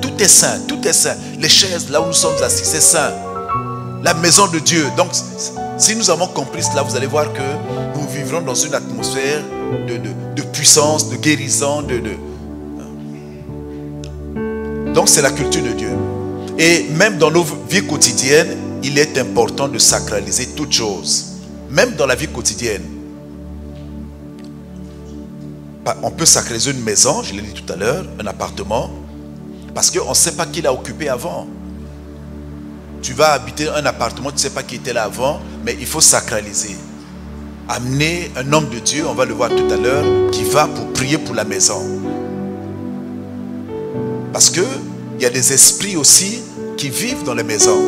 Tout est saint. Tout est saint. Les chaises, là où nous sommes assis, c'est saint. La maison de Dieu. Donc, si nous avons compris cela, vous allez voir que nous vivrons dans une atmosphère de puissance, de guérison, Donc c'est la culture de Dieu. Et même dans nos vies quotidiennes, il est important de sacraliser toutes choses. Même dans la vie quotidienne. On peut sacraliser une maison, je l'ai dit tout à l'heure, un appartement, parce qu'on ne sait pas qui l'a occupé avant. Tu vas habiter un appartement, tu ne sais pas qui était là avant, mais il faut sacraliser. Amener un homme de Dieu, on va le voir tout à l'heure, qui va pour prier pour la maison. Parce qu'il y a des esprits aussi qui vivent dans les maisons.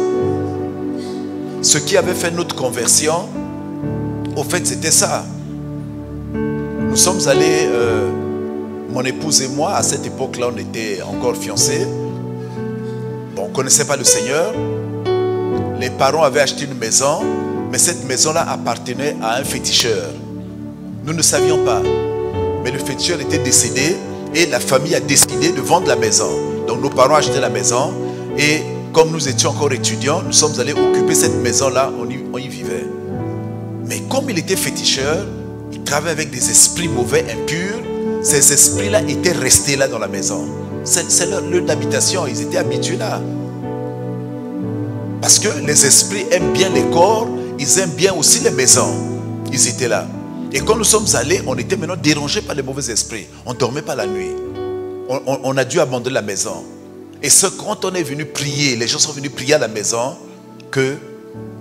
Ce qui avait fait notre conversion, au fait c'était ça. Nous sommes allés, mon épouse et moi, à cette époque-là, on était encore fiancés. Bon, on ne connaissait pas le Seigneur. Les parents avaient acheté une maison, mais cette maison-là appartenait à un féticheur. Nous ne savions pas. Mais le féticheur était décédé et la famille a décidé de vendre la maison. Donc nos parents achetaient la maison et comme nous étions encore étudiants, nous sommes allés occuper cette maison-là, on y vivait. Mais comme il était féticheur, il travaillait avec des esprits mauvais, impurs. Ces esprits-là étaient restés là dans la maison. C'est leur lieu d'habitation, ils étaient habitués là. Parce que les esprits aiment bien les corps, ils aiment bien aussi les maisons. Ils étaient là. Et quand nous sommes allés, on était maintenant dérangés par les mauvais esprits. On ne dormait pas la nuit. On a dû abandonner la maison. Et c'est quand on est venu prier, les gens sont venus prier à la maison, que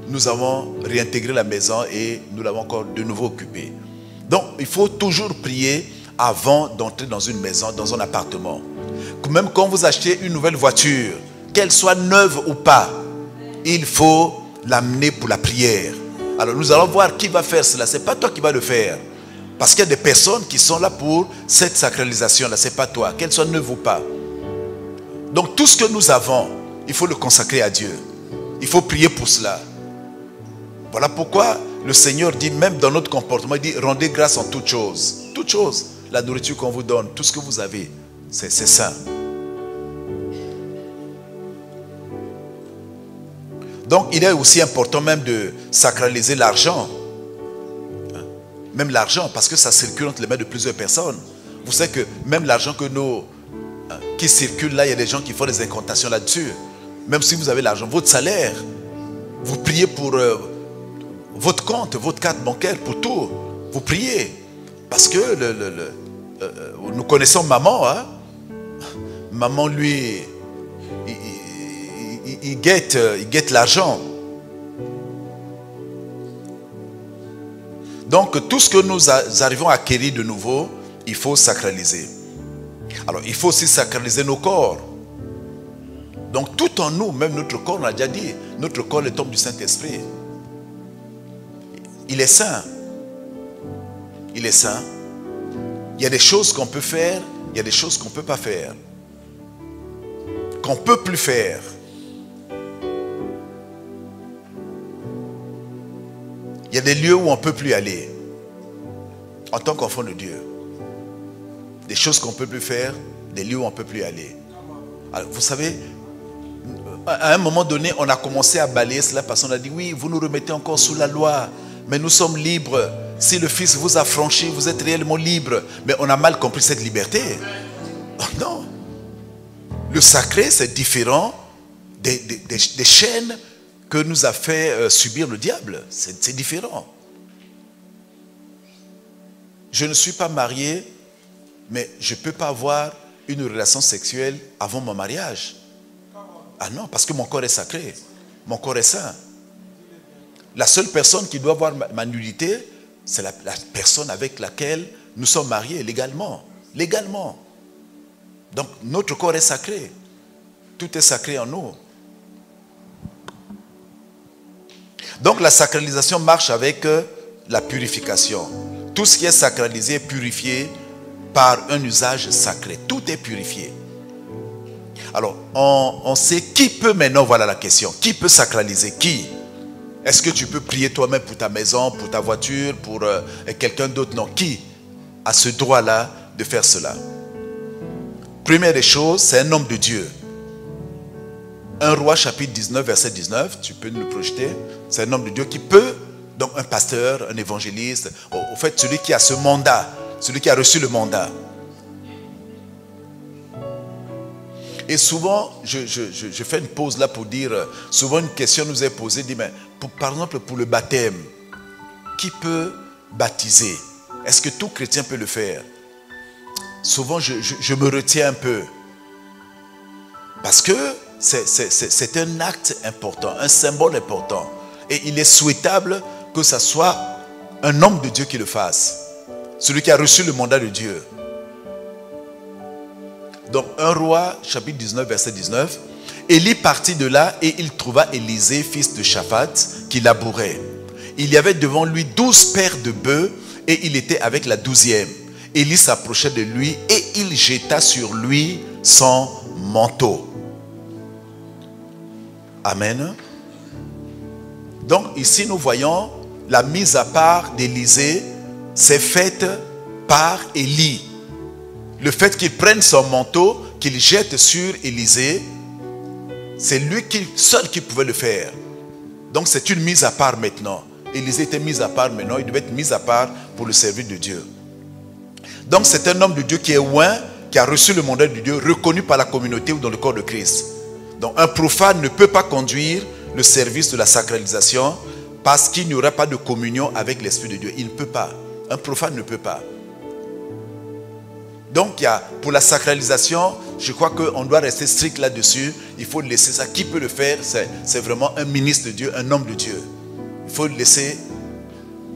nous avons réintégré la maison et nous l'avons encore de nouveau occupée. Donc, il faut toujours prier avant d'entrer dans une maison, dans un appartement. Même quand vous achetez une nouvelle voiture, qu'elle soit neuve ou pas, il faut l'amener pour la prière. Alors, nous allons voir qui va faire cela. Ce n'est pas toi qui vas le faire. Parce qu'il y a des personnes qui sont là pour cette sacralisation-là. Ce n'est pas toi, qu'elle soit neuve ou pas. Donc, tout ce que nous avons, il faut le consacrer à Dieu. Il faut prier pour cela. Voilà pourquoi le Seigneur dit, même dans notre comportement, il dit, rendez grâce en toutes choses. Toutes choses. La nourriture qu'on vous donne, tout ce que vous avez, c'est saint. Donc, il est aussi important même de sacraliser l'argent. Même l'argent, parce que ça circule entre les mains de plusieurs personnes. Vous savez que même l'argent que qui circulent là, il y a des gens qui font des incantations là-dessus. Même si vous avez l'argent, votre salaire, vous priez pour votre compte, votre carte bancaire, pour tout. Vous priez. Parce que nous connaissons maman. Hein? Maman, lui, il guette l'argent. Donc, tout ce que nous arrivons à acquérir de nouveau, il faut sacraliser. Alors, il faut aussi sacraliser nos corps. Donc, tout en nous, même notre corps, on a déjà dit, notre corps est le temple du Saint-Esprit. Il est saint. Il est saint. Il y a des choses qu'on peut faire, il y a des choses qu'on ne peut pas faire. Qu'on ne peut plus faire. Il y a des lieux où on ne peut plus aller. En tant qu'enfant de Dieu. Des choses qu'on ne peut plus faire, des lieux où on ne peut plus aller. Alors, vous savez, à un moment donné, on a commencé à balayer cela parce qu'on a dit, oui, vous nous remettez encore sous la loi, mais nous sommes libres. Si le Fils vous a franchi, vous êtes réellement libre. Mais on a mal compris cette liberté. Oh non. Le sacré, c'est différent des chaînes que nous a fait subir le diable. C'est différent. Je ne suis pas marié, mais je ne peux pas avoir une relation sexuelle avant mon mariage. Ah non, parce que mon corps est sacré. Mon corps est saint. La seule personne qui doit avoir ma nudité, c'est la personne avec laquelle nous sommes mariés légalement. Légalement. Donc notre corps est sacré. Tout est sacré en nous. Donc la sacralisation marche avec la purification. Tout ce qui est sacralisé est purifié par un usage sacré. Tout est purifié. Alors, on sait qui peut maintenant, voilà la question. Qui peut sacraliser? Qui? Est-ce que tu peux prier toi-même pour ta maison, pour ta voiture, pour quelqu'un d'autre? Non. Qui a ce droit-là de faire cela? Première des choses, c'est un homme de Dieu. 1 Roi chapitre 19, verset 19, tu peux nous le projeter. C'est un homme de Dieu qui peut, donc un pasteur, un évangéliste, au fait celui qui a ce mandat, celui qui a reçu le mandat. Et souvent, je fais une pause là pour dire, souvent une question nous est posée, dit, mais par exemple pour le baptême, qui peut baptiser? Est-ce que tout chrétien peut le faire? Souvent, je me retiens un peu. Parce que c'est un acte important, un symbole important. Et il est souhaitable que ce soit un homme de Dieu qui le fasse. Celui qui a reçu le mandat de Dieu. Donc 1 Roi chapitre 19 verset 19. Élie partit de là et il trouva Élisée fils de Shaphat qui labourait. Il y avait devant lui 12 paires de bœufs et il était avec la 12e. Élie s'approcha de lui et il jeta sur lui son manteau. Amen. Donc ici nous voyons la mise à part d'Élisée, c'est faite par Élie. Le fait qu'il prenne son manteau, qu'il jette sur Élisée, c'est lui seul qui pouvait le faire. Donc c'est une mise à part maintenant. Élisée était mis à part maintenant, il devait être mis à part pour le service de Dieu. Donc c'est un homme de Dieu qui est oint, qui a reçu le mandat de Dieu, reconnu par la communauté ou dans le corps de Christ. Donc un profane ne peut pas conduire le service de la sacralisation parce qu'il n'y aura pas de communion avec l'Esprit de Dieu. Il ne peut pas. Un profane ne peut pas. Donc, pour la sacralisation, je crois qu'on doit rester strict là-dessus. Il faut laisser ça. Qui peut le faire? C'est vraiment un ministre de Dieu, un homme de Dieu. Il faut laisser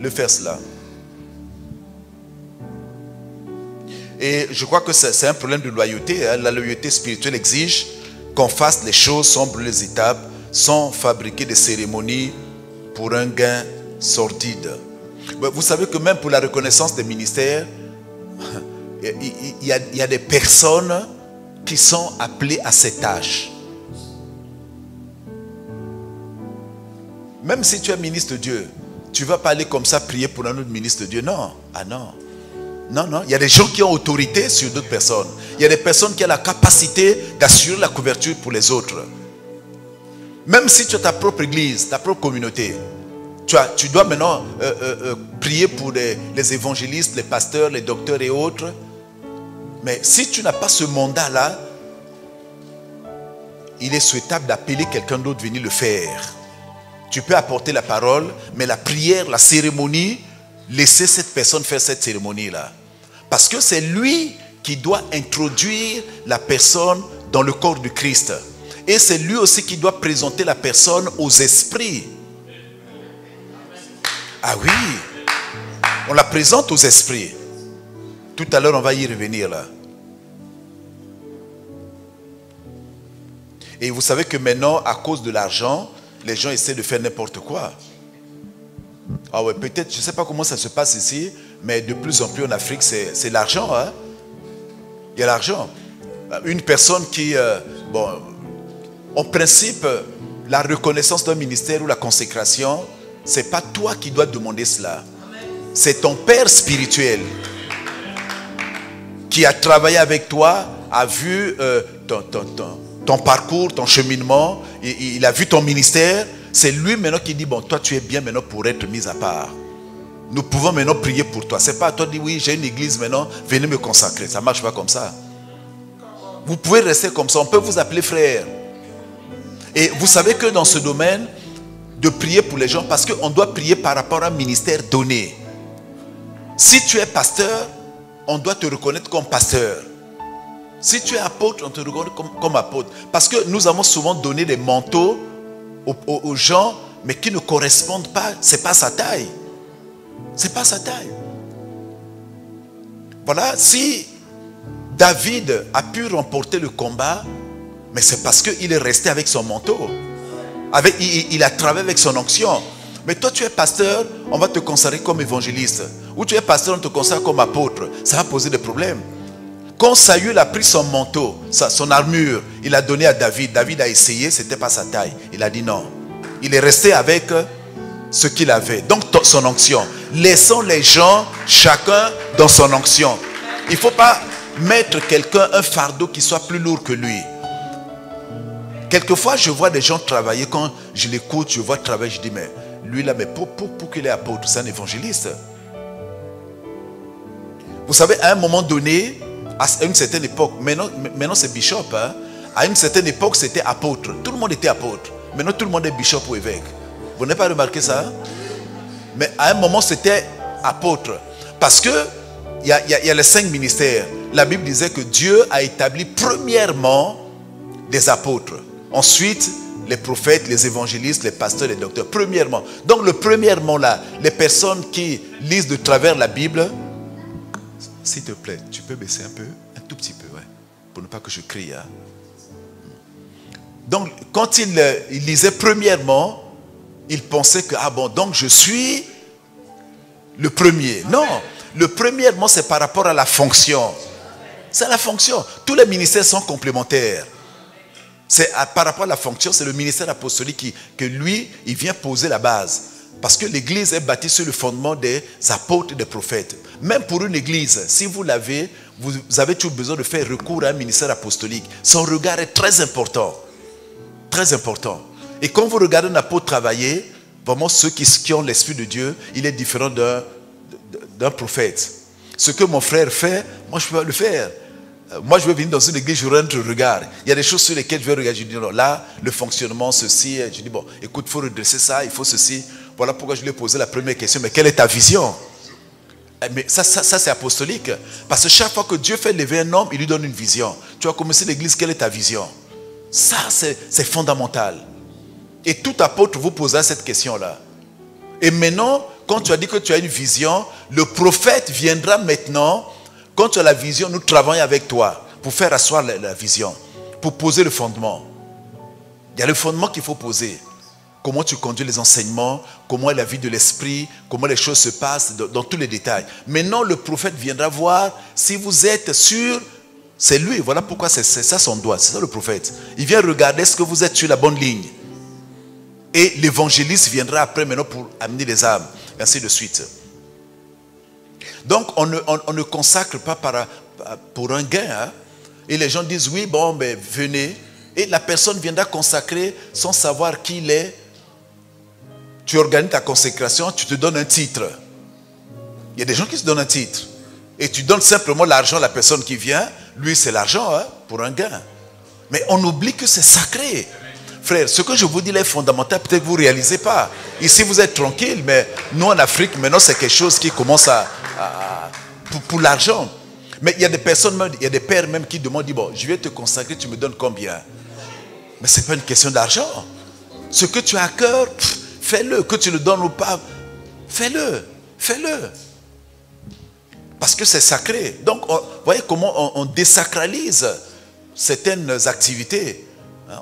le faire cela. Et je crois que c'est un problème de loyauté. Hein. La loyauté spirituelle exige qu'on fasse les choses sans brûler les étapes, sans fabriquer des cérémonies pour un gain sordide. Vous savez que même pour la reconnaissance des ministères, il y a des personnes qui sont appelées à ces tâches. Même si tu es ministre de Dieu, tu ne vas pas aller comme ça prier pour un autre ministre de Dieu. Non. Ah non. Non, non. Il y a des gens qui ont autorité sur d'autres personnes. Il y a des personnes qui ont la capacité d'assurer la couverture pour les autres. Même si tu as ta propre église, ta propre communauté, tu dois maintenant prier pour les évangélistes, les pasteurs, les docteurs et autres. Mais si tu n'as pas ce mandat-là, il est souhaitable d'appeler quelqu'un d'autre venir le faire. Tu peux apporter la parole, mais la prière, la cérémonie, laissez cette personne faire cette cérémonie-là. Parce que c'est lui qui doit introduire la personne dans le corps du Christ. Et c'est lui aussi qui doit présenter la personne aux esprits. Ah oui, on la présente aux esprits. Tout à l'heure, on va y revenir là. Et vous savez que maintenant, à cause de l'argent, les gens essaient de faire n'importe quoi. Ah ouais, peut-être, je ne sais pas comment ça se passe ici, mais de plus en plus en Afrique, c'est l'argent. Hein? Il y a l'argent. Une personne qui, bon, en principe, la reconnaissance d'un ministère ou la consécration, ce n'est pas toi qui dois demander cela. C'est ton père spirituel qui a travaillé avec toi, a vu ton parcours, ton cheminement, il a vu ton ministère. C'est lui maintenant qui dit, bon, toi tu es bien maintenant pour être mis à part. Nous pouvons maintenant prier pour toi. Ce n'est pas à toi de dire, oui, j'ai une église maintenant, venez me consacrer. Ça ne marche pas comme ça. Vous pouvez rester comme ça, on peut vous appeler frère. Et vous savez que dans ce domaine, de prier pour les gens, parce qu'on doit prier par rapport à un ministère donné. Si tu es pasteur, on doit te reconnaître comme pasteur. Si tu es apôtre, on te reconnaît comme apôtre. Parce que nous avons souvent donné des manteaux aux gens, mais qui ne correspondent pas. Ce n'est pas sa taille. Ce n'est pas sa taille. Voilà, si David a pu remporter le combat, mais c'est parce qu'il est resté avec son manteau. Il a travaillé avec son onction. Mais toi, tu es pasteur, on va te consacrer comme évangéliste. Ou tu es pasteur, on te consacre comme apôtre. Ça va poser des problèmes. Quand Saül a pris son manteau, son armure, il a donné à David. David a essayé, ce n'était pas sa taille. Il a dit non. Il est resté avec ce qu'il avait. Donc son onction. Laissons les gens, chacun dans son onction. Il ne faut pas mettre quelqu'un un fardeau qui soit plus lourd que lui. Quelquefois, je vois des gens travailler. Quand je l'écoute, je vois travailler, je dis, mais lui là, mais pour qu'il est apôtre, c'est un évangéliste. Vous savez, à un moment donné, à une certaine époque, maintenant c'est bishop, hein? À une certaine époque, c'était apôtre. Tout le monde était apôtre. Maintenant, tout le monde est bishop ou évêque. Vous n'avez pas remarqué ça? Mais à un moment, c'était apôtre. Parce que il y a les 5 ministères. La Bible disait que Dieu a établi premièrement des apôtres. Ensuite, les prophètes, les évangélistes, les pasteurs, les docteurs. Premièrement. Donc le premièrement là, les personnes qui lisent de travers la Bible, s'il te plaît, tu peux baisser un tout petit peu, ouais, pour ne pas que je crie. Hein. Donc quand il lisait premièrement, il pensait que, ah bon, donc je suis le premier. Non, le premièrement c'est par rapport à la fonction. C'est la fonction. Tous les ministères sont complémentaires. C'est par rapport à la fonction, c'est le ministère apostolique que lui, il vient poser la base. Parce que l'église est bâtie sur le fondement des apôtres et des prophètes. Même pour une église, si vous l'avez, vous avez toujours besoin de faire recours à un ministère apostolique. Son regard est très important. Très important. Et quand vous regardez un apôtre travailler, vraiment ceux qui ont l'Esprit de Dieu, il est différent d'un prophète. Ce que mon frère fait, moi je peux pas le faire. Moi je vais venir dans une église, je rentre, je regarde. Il y a des choses sur lesquelles je vais regarder. Je dis non, là, le fonctionnement, ceci. Je dis bon, écoute, il faut redresser ça, il faut ceci. Voilà pourquoi je lui ai posé la première question. Mais quelle est ta vision? Mais ça c'est apostolique. Parce que chaque fois que Dieu fait lever un homme, il lui donne une vision. Tu vas commencer l'église, quelle est ta vision? Ça, c'est fondamental. Et tout apôtre vous posera cette question-là. Et maintenant, quand tu as dit que tu as une vision, le prophète viendra maintenant. Quand tu as la vision, nous travaillons avec toi pour faire asseoir la vision, pour poser le fondement. Il y a le fondement qu'il faut poser. Comment tu conduis les enseignements, comment est la vie de l'esprit, comment les choses se passent dans tous les détails. Maintenant, le prophète viendra voir si vous êtes sûr, c'est lui. Voilà pourquoi c'est ça son doigt, c'est ça le prophète. Il vient regarder est-ce que vous êtes sur la bonne ligne. Et l'évangéliste viendra après maintenant pour amener les âmes, et ainsi de suite. Donc, on ne consacre pas pour un gain. Hein? Et les gens disent, oui, bon, ben, venez. Et la personne viendra consacrer sans savoir qui il est. Tu organises ta consécration, tu te donnes un titre. Il y a des gens qui se donnent un titre. Et tu donnes simplement l'argent à la personne qui vient. Lui, c'est l'argent, hein, pour un gain. Mais on oublie que c'est sacré. Frère, ce que je vous dis là est fondamental, peut-être que vous ne réalisez pas. Ici, vous êtes tranquille, mais nous en Afrique, maintenant, c'est quelque chose qui commence pour l'argent. Mais il y a des personnes, même, il y a des pères même qui demandent, bon, je vais te consacrer, tu me donnes combien? Mais ce n'est pas une question d'argent. Ce que tu as à cœur, fais-le. Que tu le donnes ou pas, fais-le. Fais-le. Parce que c'est sacré. Donc, vous voyez comment on désacralise certaines activités.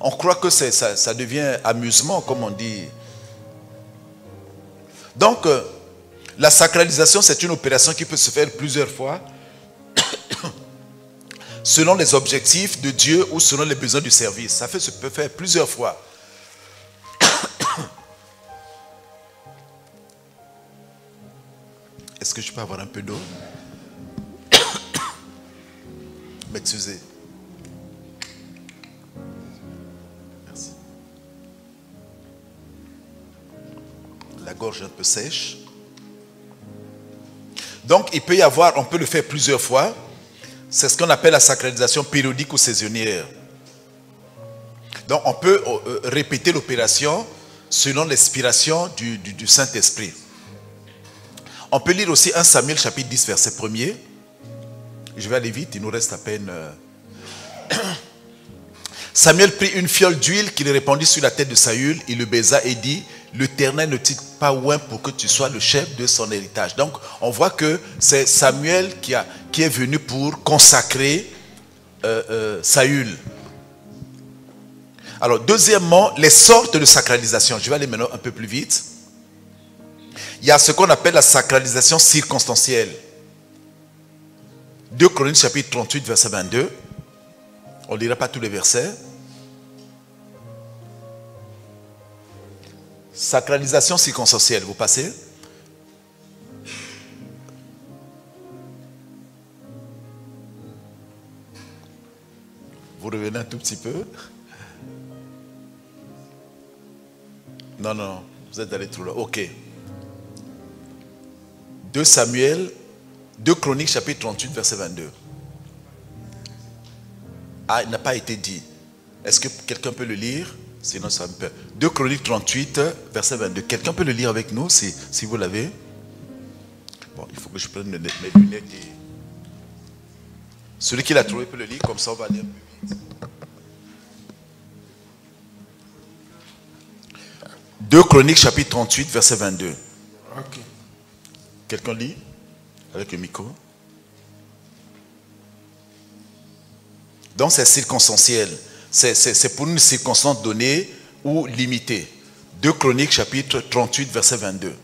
On croit que ça devient amusement, comme on dit. Donc, la sacralisation, c'est une opération qui peut se faire plusieurs fois, selon les objectifs de Dieu ou selon les besoins du service. Ça peut faire plusieurs fois. Est-ce que je peux avoir un peu d'eau? M'excusez. Merci. La gorge un peu sèche. Donc, il peut y avoir, on peut le faire plusieurs fois. C'est ce qu'on appelle la sacralisation périodique ou saisonnière. Donc, on peut répéter l'opération selon l'inspiration du Saint-Esprit. On peut lire aussi 1 Samuel chapitre 10, verset 1er. Je vais aller vite, il nous reste à peine. Samuel prit une fiole d'huile qu'il répandit sur la tête de Saül. Il le baisa et dit, l'Éternel ne t'y pas oint pour que tu sois le chef de son héritage. Donc, on voit que c'est Samuel qui est venu pour consacrer Saül. Alors, deuxièmement, les sortes de sacralisation. Je vais aller maintenant un peu plus vite. Il y a ce qu'on appelle la sacralisation circonstancielle. 2 Chroniques chapitre 38, verset 22. On ne lira pas tous les versets. Sacralisation circonstancielle, vous passez. Vous revenez un tout petit peu. Non, vous êtes allé trop loin. Ok. 2 Chroniques chapitre 38, verset 22. Ah, il n'a pas été dit. Est-ce que quelqu'un peut le lire? Sinon, ça me perd. 2 Chroniques 38, verset 22. Quelqu'un peut le lire avec nous, si vous l'avez? Bon, il faut que je prenne mes lunettes. Celui qui l'a trouvé peut le lire, comme ça on va aller un peu vite. 2 Chroniques chapitre 38, verset 22. Ok. Quelqu'un lit? Avec le micro. Donc c'est circonstanciel. C'est pour une circonstance donnée ou limitée. 2 Chroniques chapitre 38 verset 22.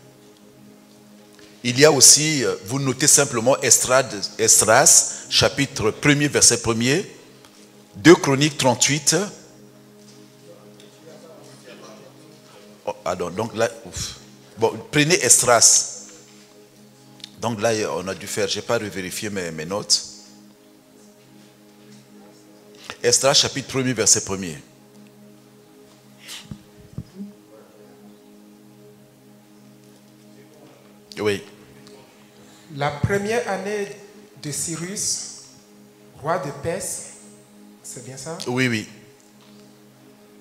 Il y a aussi, vous notez simplement Esdras chapitre 1er verset 1er. 2 Chroniques 38. Oh, pardon, donc là, bon, prenez Esdras. Donc là, on a dû faire, je n'ai pas revérifié mes notes. Esdras chapitre 1er, verset 1er. Oui. La première année de Cyrus, roi de Perse, c'est bien ça? Oui.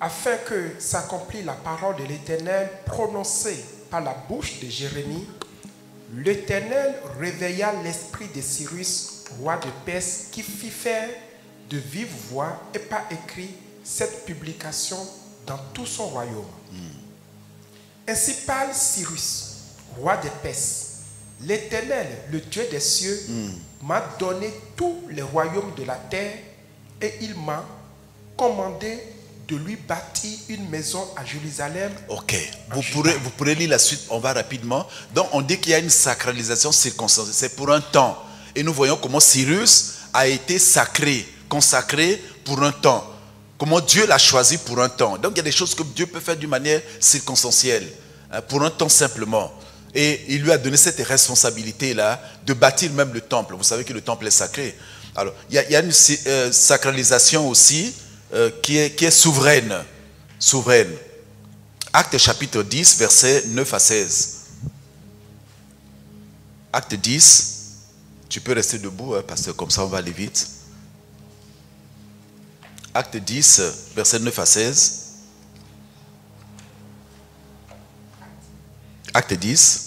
Afin que s'accomplisse la parole de l'Éternel prononcée par la bouche de Jérémie, l'Éternel réveilla l'esprit de Cyrus, roi de Perse, qui fit faire de vive voix et par écrit cette publication dans tout son royaume. Ainsi parle Cyrus, roi de Perse. L'Éternel, le Dieu des cieux, m'a donné tous les royaumes de la terre et il m'a commandé de lui bâtir une maison à Jérusalem. Ok, vous pourrez lire la suite, on va rapidement. Donc on dit qu'il y a une sacralisation circonstancielle, c'est pour un temps. Et nous voyons comment Cyrus a été sacré, consacré pour un temps. Comment Dieu l'a choisi pour un temps. Donc il y a des choses que Dieu peut faire d'une manière circonstancielle, pour un temps simplement. Et il lui a donné cette responsabilité-là de bâtir même le temple. Vous savez que le temple est sacré. Alors il y a une sacralisation aussi, qui est souveraine. Acte chapitre 10, versets 9 à 16. Acte 10. Tu peux rester debout, parce que comme ça on va aller vite. Acte 10, versets 9 à 16. Acte 10,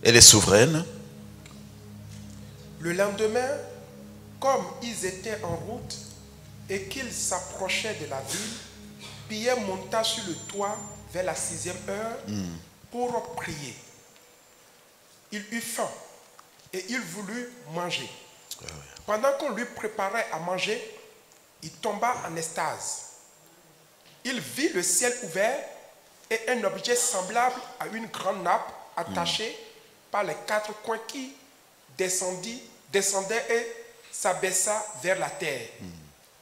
elle est souveraine. Le lendemain, comme ils étaient en route et qu'ils s'approchaient de la ville, Pierre monta sur le toit vers la 6e heure pour prier. Il eut faim et il voulut manger. Pendant qu'on lui préparait à manger, il tomba en extase. Il vit le ciel ouvert et un objet semblable à une grande nappe attachée par les 4 coins qui descendait et s'abaissa vers la terre,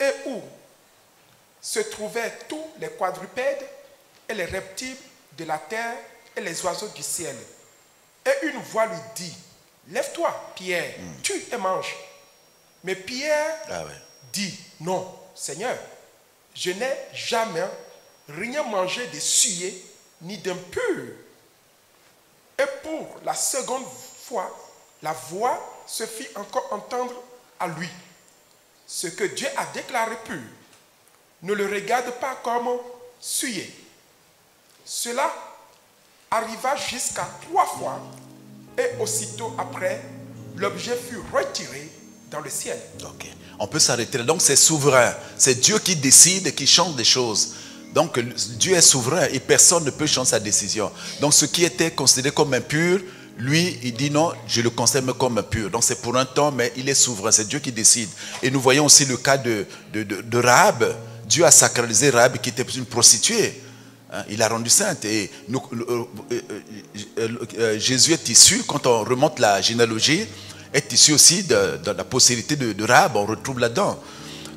et où se trouvaient tous les quadrupèdes et les reptiles de la terre et les oiseaux du ciel. Et une voix lui dit, lève-toi, Pierre, tue et mange. Mais Pierre dit, non, Seigneur, je n'ai jamais rien mangé de souillé ni d'impur. Et pour la seconde fois, la voix se fit encore entendre à lui. Ce que Dieu a déclaré pur, ne le regarde pas comme souillé. Cela arriva jusqu'à 3 fois, et aussitôt après, l'objet fut retiré dans le ciel. Ok, on peut s'arrêter là. Donc c'est souverain, c'est Dieu qui décide et qui change des choses. Donc Dieu est souverain et personne ne peut changer sa décision. Donc ce qui était considéré comme impur, lui, il dit non, je le considère comme impur. Donc c'est pour un temps, mais il est souverain, c'est Dieu qui décide. Et nous voyons aussi le cas de Rahab. Dieu a sacralisé Rahab qui était une prostituée. Il l'a rendue sainte. Et Jésus est issu, quand on remonte la généalogie, est issu aussi de la postérité de Rahab, on retrouve là-dedans.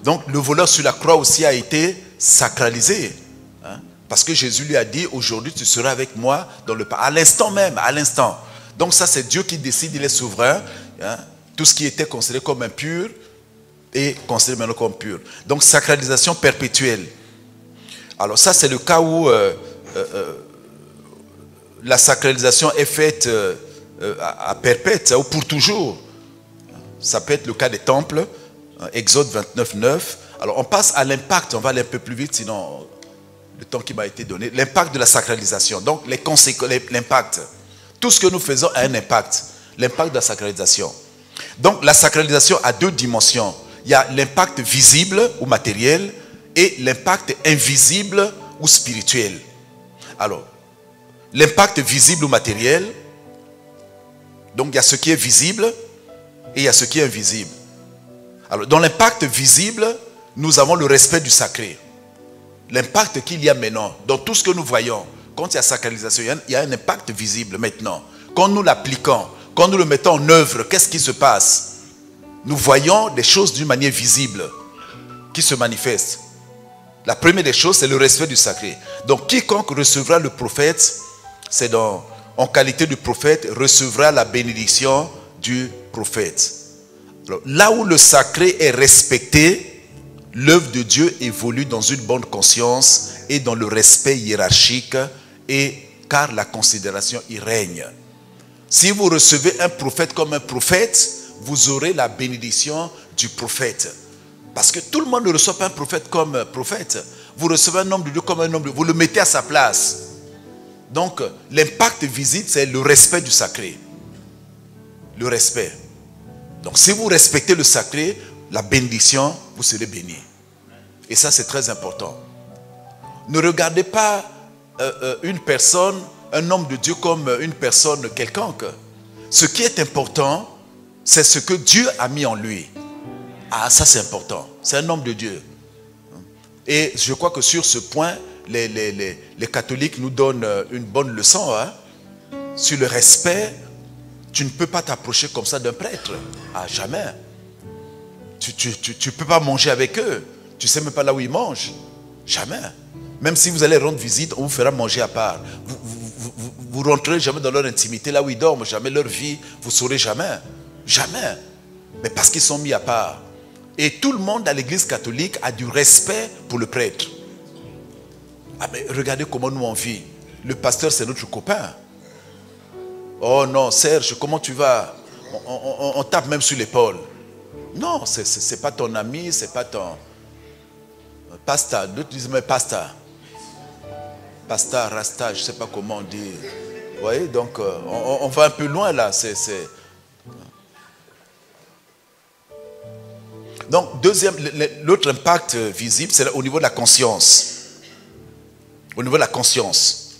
Donc le voleur sur la croix aussi a été sacralisé. Parce que Jésus lui a dit, aujourd'hui tu seras avec moi dans le paradis. À l'instant même, à l'instant. Donc ça c'est Dieu qui décide, il est souverain. Tout ce qui était considéré comme impur est considéré maintenant comme pur. Donc sacralisation perpétuelle. Alors ça c'est le cas où la sacralisation est faite à perpète, ou pour toujours. Ça peut être le cas des temples, Exode 29, 9. Alors on passe à l'impact, on va aller un peu plus vite sinon le temps qui m'a été donné. L'impact de la sacralisation, donc les conséquences, l'impact. Tout ce que nous faisons a un impact, l'impact de la sacralisation. Donc la sacralisation a 2 dimensions. Il y a l'impact visible ou matériel et l'impact invisible ou spirituel. Alors, l'impact visible ou matériel, donc il y a ce qui est visible et il y a ce qui est invisible. Alors, dans l'impact visible, nous avons le respect du sacré. L'impact qu'il y a maintenant, dans tout ce que nous voyons, quand il y a sacralisation, il y a un impact visible maintenant. Quand nous l'appliquons, quand nous le mettons en œuvre, qu'est-ce qui se passe? Nous voyons des choses d'une manière visible qui se manifestent. La première des choses, c'est le respect du sacré. Donc, quiconque recevra le prophète, c'est en qualité de prophète, recevra la bénédiction du prophète. Alors, là où le sacré est respecté, l'œuvre de Dieu évolue dans une bonne conscience et dans le respect hiérarchique, car la considération y règne. Si vous recevez un prophète comme un prophète, vous aurez la bénédiction du prophète. Parce que tout le monde ne reçoit pas un prophète comme prophète. Vous recevez un homme de Dieu comme un homme de Dieu. Vous le mettez à sa place. Donc, l'impact visible, c'est le respect du sacré. Le respect. Donc, si vous respectez le sacré, la bénédiction, vous serez béni. Et ça, c'est très important. Ne regardez pas une personne, un homme de Dieu comme une personne quelconque. Ce qui est important, c'est ce que Dieu a mis en lui. Ah, ça c'est important. C'est un homme de Dieu. Et je crois que sur ce point, les catholiques nous donnent une bonne leçon. Sur le respect, tu ne peux pas t'approcher comme ça d'un prêtre. Ah, jamais. Tu ne peux pas manger avec eux. Tu ne sais même pas là où ils mangent. Jamais. Même si vous allez rendre visite, on vous fera manger à part. Vous rentrez jamais dans leur intimité, là où ils dorment, jamais leur vie, vous ne saurez jamais. Jamais. Mais parce qu'ils sont mis à part. Et tout le monde à l'église catholique a du respect pour le prêtre. Ah mais regardez comment nous on vit. Le pasteur c'est notre copain. Oh non Serge, comment tu vas? On tape même sur l'épaule. Non, c'est pas ton ami, c'est pas ton... Pasta, d'autres disent mais pasta. Pasta, rasta, je ne sais pas comment on dit. Vous voyez, donc on va un peu loin là. Donc, l'autre impact visible, c'est au niveau de la conscience. Au niveau de la conscience.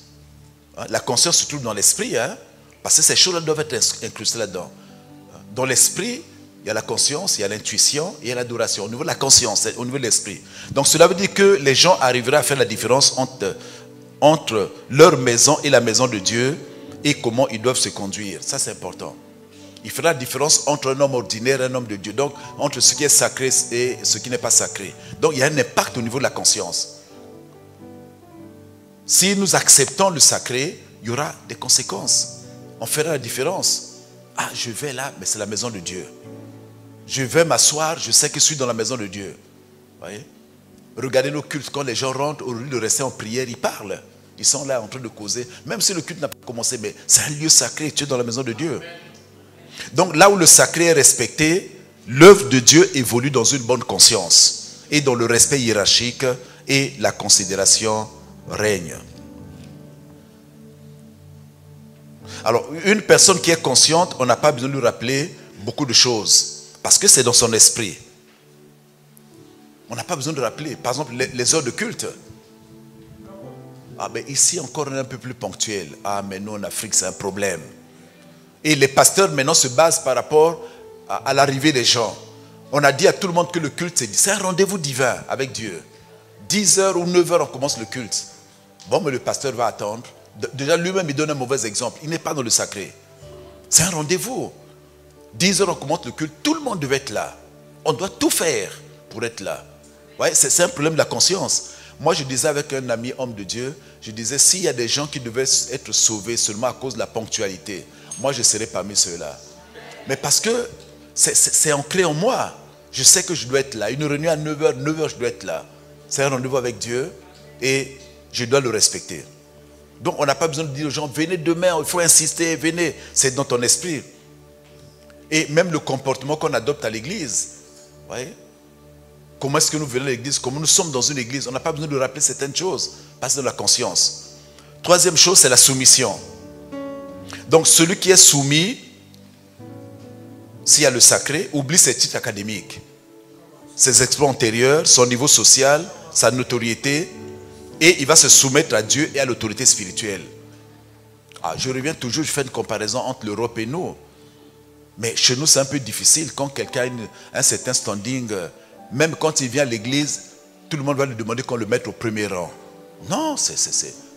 La conscience se trouve dans l'esprit, hein, parce que ces choses-là doivent être incrustées là-dedans. Dans l'esprit, il y a la conscience, il y a l'intuition, et il y a l'adoration. Au niveau de la conscience, au niveau de l'esprit. Donc, cela veut dire que les gens arriveraient à faire la différence entre leur maison et la maison de Dieu et comment ils doivent se conduire. Ça, c'est important. Il fera la différence entre un homme ordinaire et un homme de Dieu. Donc, entre ce qui est sacré et ce qui n'est pas sacré. Donc, il y a un impact au niveau de la conscience. Si nous acceptons le sacré, il y aura des conséquences. On fera la différence. Ah, je vais là, mais c'est la maison de Dieu. Je vais m'asseoir, je sais que je suis dans la maison de Dieu. Vous voyez? Regardez nos cultes, quand les gens rentrent, au lieu de rester en prière, ils parlent. Ils sont là en train de causer. Même si le culte n'a pas commencé, mais c'est un lieu sacré, tu es dans la maison de Dieu. Donc là où le sacré est respecté, l'œuvre de Dieu évolue dans une bonne conscience et dans le respect hiérarchique et la considération règne. Alors, une personne qui est consciente, on n'a pas besoin de lui rappeler beaucoup de choses parce que c'est dans son esprit. On n'a pas besoin de rappeler. Par exemple, les heures de culte. Ah ben ici encore on est un peu plus ponctuel. Ah mais nous en Afrique c'est un problème. Et les pasteurs maintenant se basent par rapport à l'arrivée des gens. On a dit à tout le monde que le culte c'est un rendez-vous divin avec Dieu. 10h ou 9h on commence le culte. Bon mais le pasteur va attendre. Déjà lui-même il donne un mauvais exemple. Il n'est pas dans le sacré. C'est un rendez-vous. 10h on commence le culte. Tout le monde devait être là. On doit tout faire pour être là. Ouais, c'est un problème de la conscience. Moi, je disais avec un ami homme de Dieu, je disais, s'il y a des gens qui devaient être sauvés seulement à cause de la ponctualité, moi, je serais parmi ceux-là. Mais parce que c'est ancré en moi. Je sais que je dois être là. Une réunion à 9h, 9h, je dois être là. C'est un rendez-vous avec Dieu et je dois le respecter. Donc, on n'a pas besoin de dire aux gens, venez demain, il faut insister, venez. C'est dans ton esprit. Et même le comportement qu'on adopte à l'église, vous voyez? Comment est-ce que nous venons à l'église? Comment nous sommes dans une église? On n'a pas besoin de rappeler certaines choses. Parce que de la conscience. Troisième chose, c'est la soumission. Donc celui qui est soumis, s'il y a le sacré, oublie ses titres académiques. Ses exploits antérieurs, son niveau social, sa notoriété. Et il va se soumettre à Dieu et à l'autorité spirituelle. Ah, je reviens toujours, je fais une comparaison entre l'Europe et nous. Mais chez nous, c'est un peu difficile. Quand quelqu'un a un certain standing... Même quand il vient à l'église, tout le monde va lui demander qu'on le mette au premier rang. Non,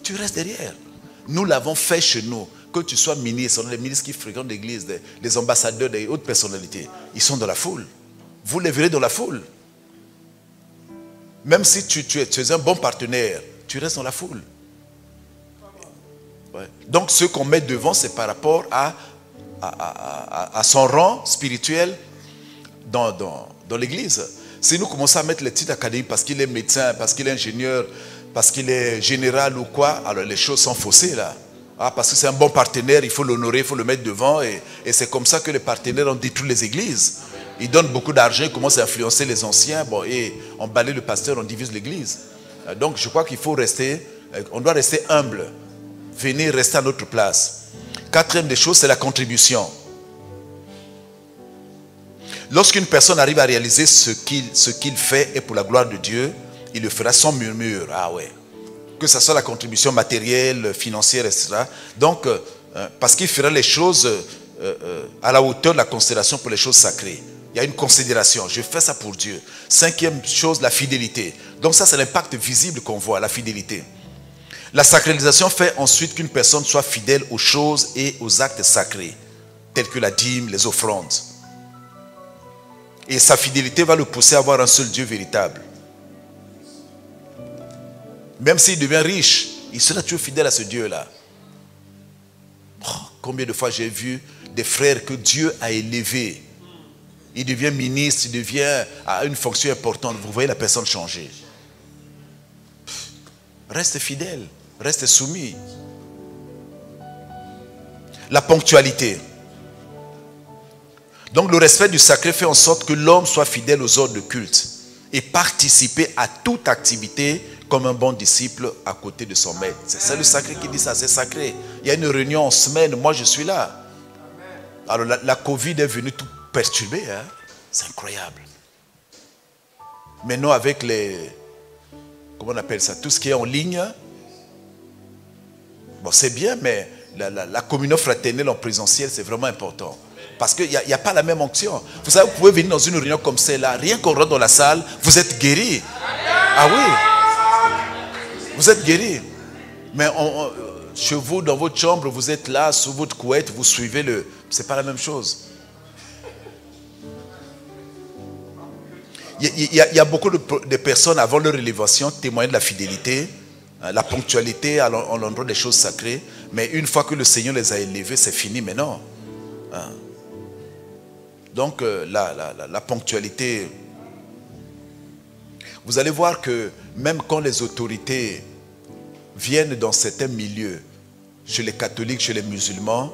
tu restes derrière. Nous l'avons fait chez nous. Que tu sois ministre, les ministres qui fréquentent l'église, les ambassadeurs, des autres personnalités, ils sont dans la foule. Vous les verrez dans la foule. Même si tu es un bon partenaire, tu restes dans la foule. Ouais. Donc ce qu'on met devant, c'est par rapport à son rang spirituel dans l'église. Si nous commençons à mettre les titres académiques parce qu'il est médecin, parce qu'il est ingénieur, parce qu'il est général ou quoi, alors les choses sont faussées là. Ah, parce que c'est un bon partenaire, il faut l'honorer, il faut le mettre devant. Et c'est comme ça que les partenaires ont détruit les églises. Ils donnent beaucoup d'argent, ils commencent à influencer les anciens. Bon, et on balaye le pasteur, on divise l'église. Donc je crois qu'il faut rester, on doit rester humble. Venir rester à notre place. Quatrième des choses, c'est la contribution. Lorsqu'une personne arrive à réaliser ce qu'il fait et pour la gloire de Dieu, il le fera sans murmure. Ah ouais. Que ce soit la contribution matérielle, financière, etc. Donc, parce qu'il fera les choses à la hauteur de la considération pour les choses sacrées. Il y a une considération. Je fais ça pour Dieu. Cinquième chose, la fidélité. Donc ça, c'est l'impact visible qu'on voit, la fidélité. La sacralisation fait ensuite qu'une personne soit fidèle aux choses et aux actes sacrés, tels que la dîme, les offrandes. Et sa fidélité va le pousser à avoir un seul Dieu véritable. Même s'il devient riche, il sera toujours fidèle à ce Dieu-là. Oh, combien de fois j'ai vu des frères que Dieu a élevés. Il devient ministre, il devient à une fonction importante. Vous voyez la personne changer. Reste fidèle, reste soumis. La ponctualité. Donc le respect du sacré fait en sorte que l'homme soit fidèle aux ordres de culte et participer à toute activité comme un bon disciple à côté de son maître. C'est le sacré qui dit ça, c'est sacré. Il y a une réunion en semaine, moi je suis là. Alors la Covid est venue tout perturber, hein? C'est incroyable. Maintenant avec les, comment on appelle ça, tout ce qui est en ligne, bon c'est bien, mais la communion fraternelle en présentiel c'est vraiment important. Parce qu'il n'y a pas la même onction. Vous savez, vous pouvez venir dans une réunion comme celle-là, rien qu'on rentre dans la salle, vous êtes guéri. Ah oui, vous êtes guéri. Mais chez vous, dans votre chambre, vous êtes là, sous votre couette, vous suivez le... C'est pas la même chose. Il y a beaucoup de personnes, avant leur élévation, témoignent de la fidélité, la ponctualité à l'endroit des choses sacrées. Mais une fois que le Seigneur les a élevés, c'est fini maintenant. Donc, la ponctualité... Vous allez voir que même quand les autorités viennent dans certains milieux, chez les catholiques, chez les musulmans,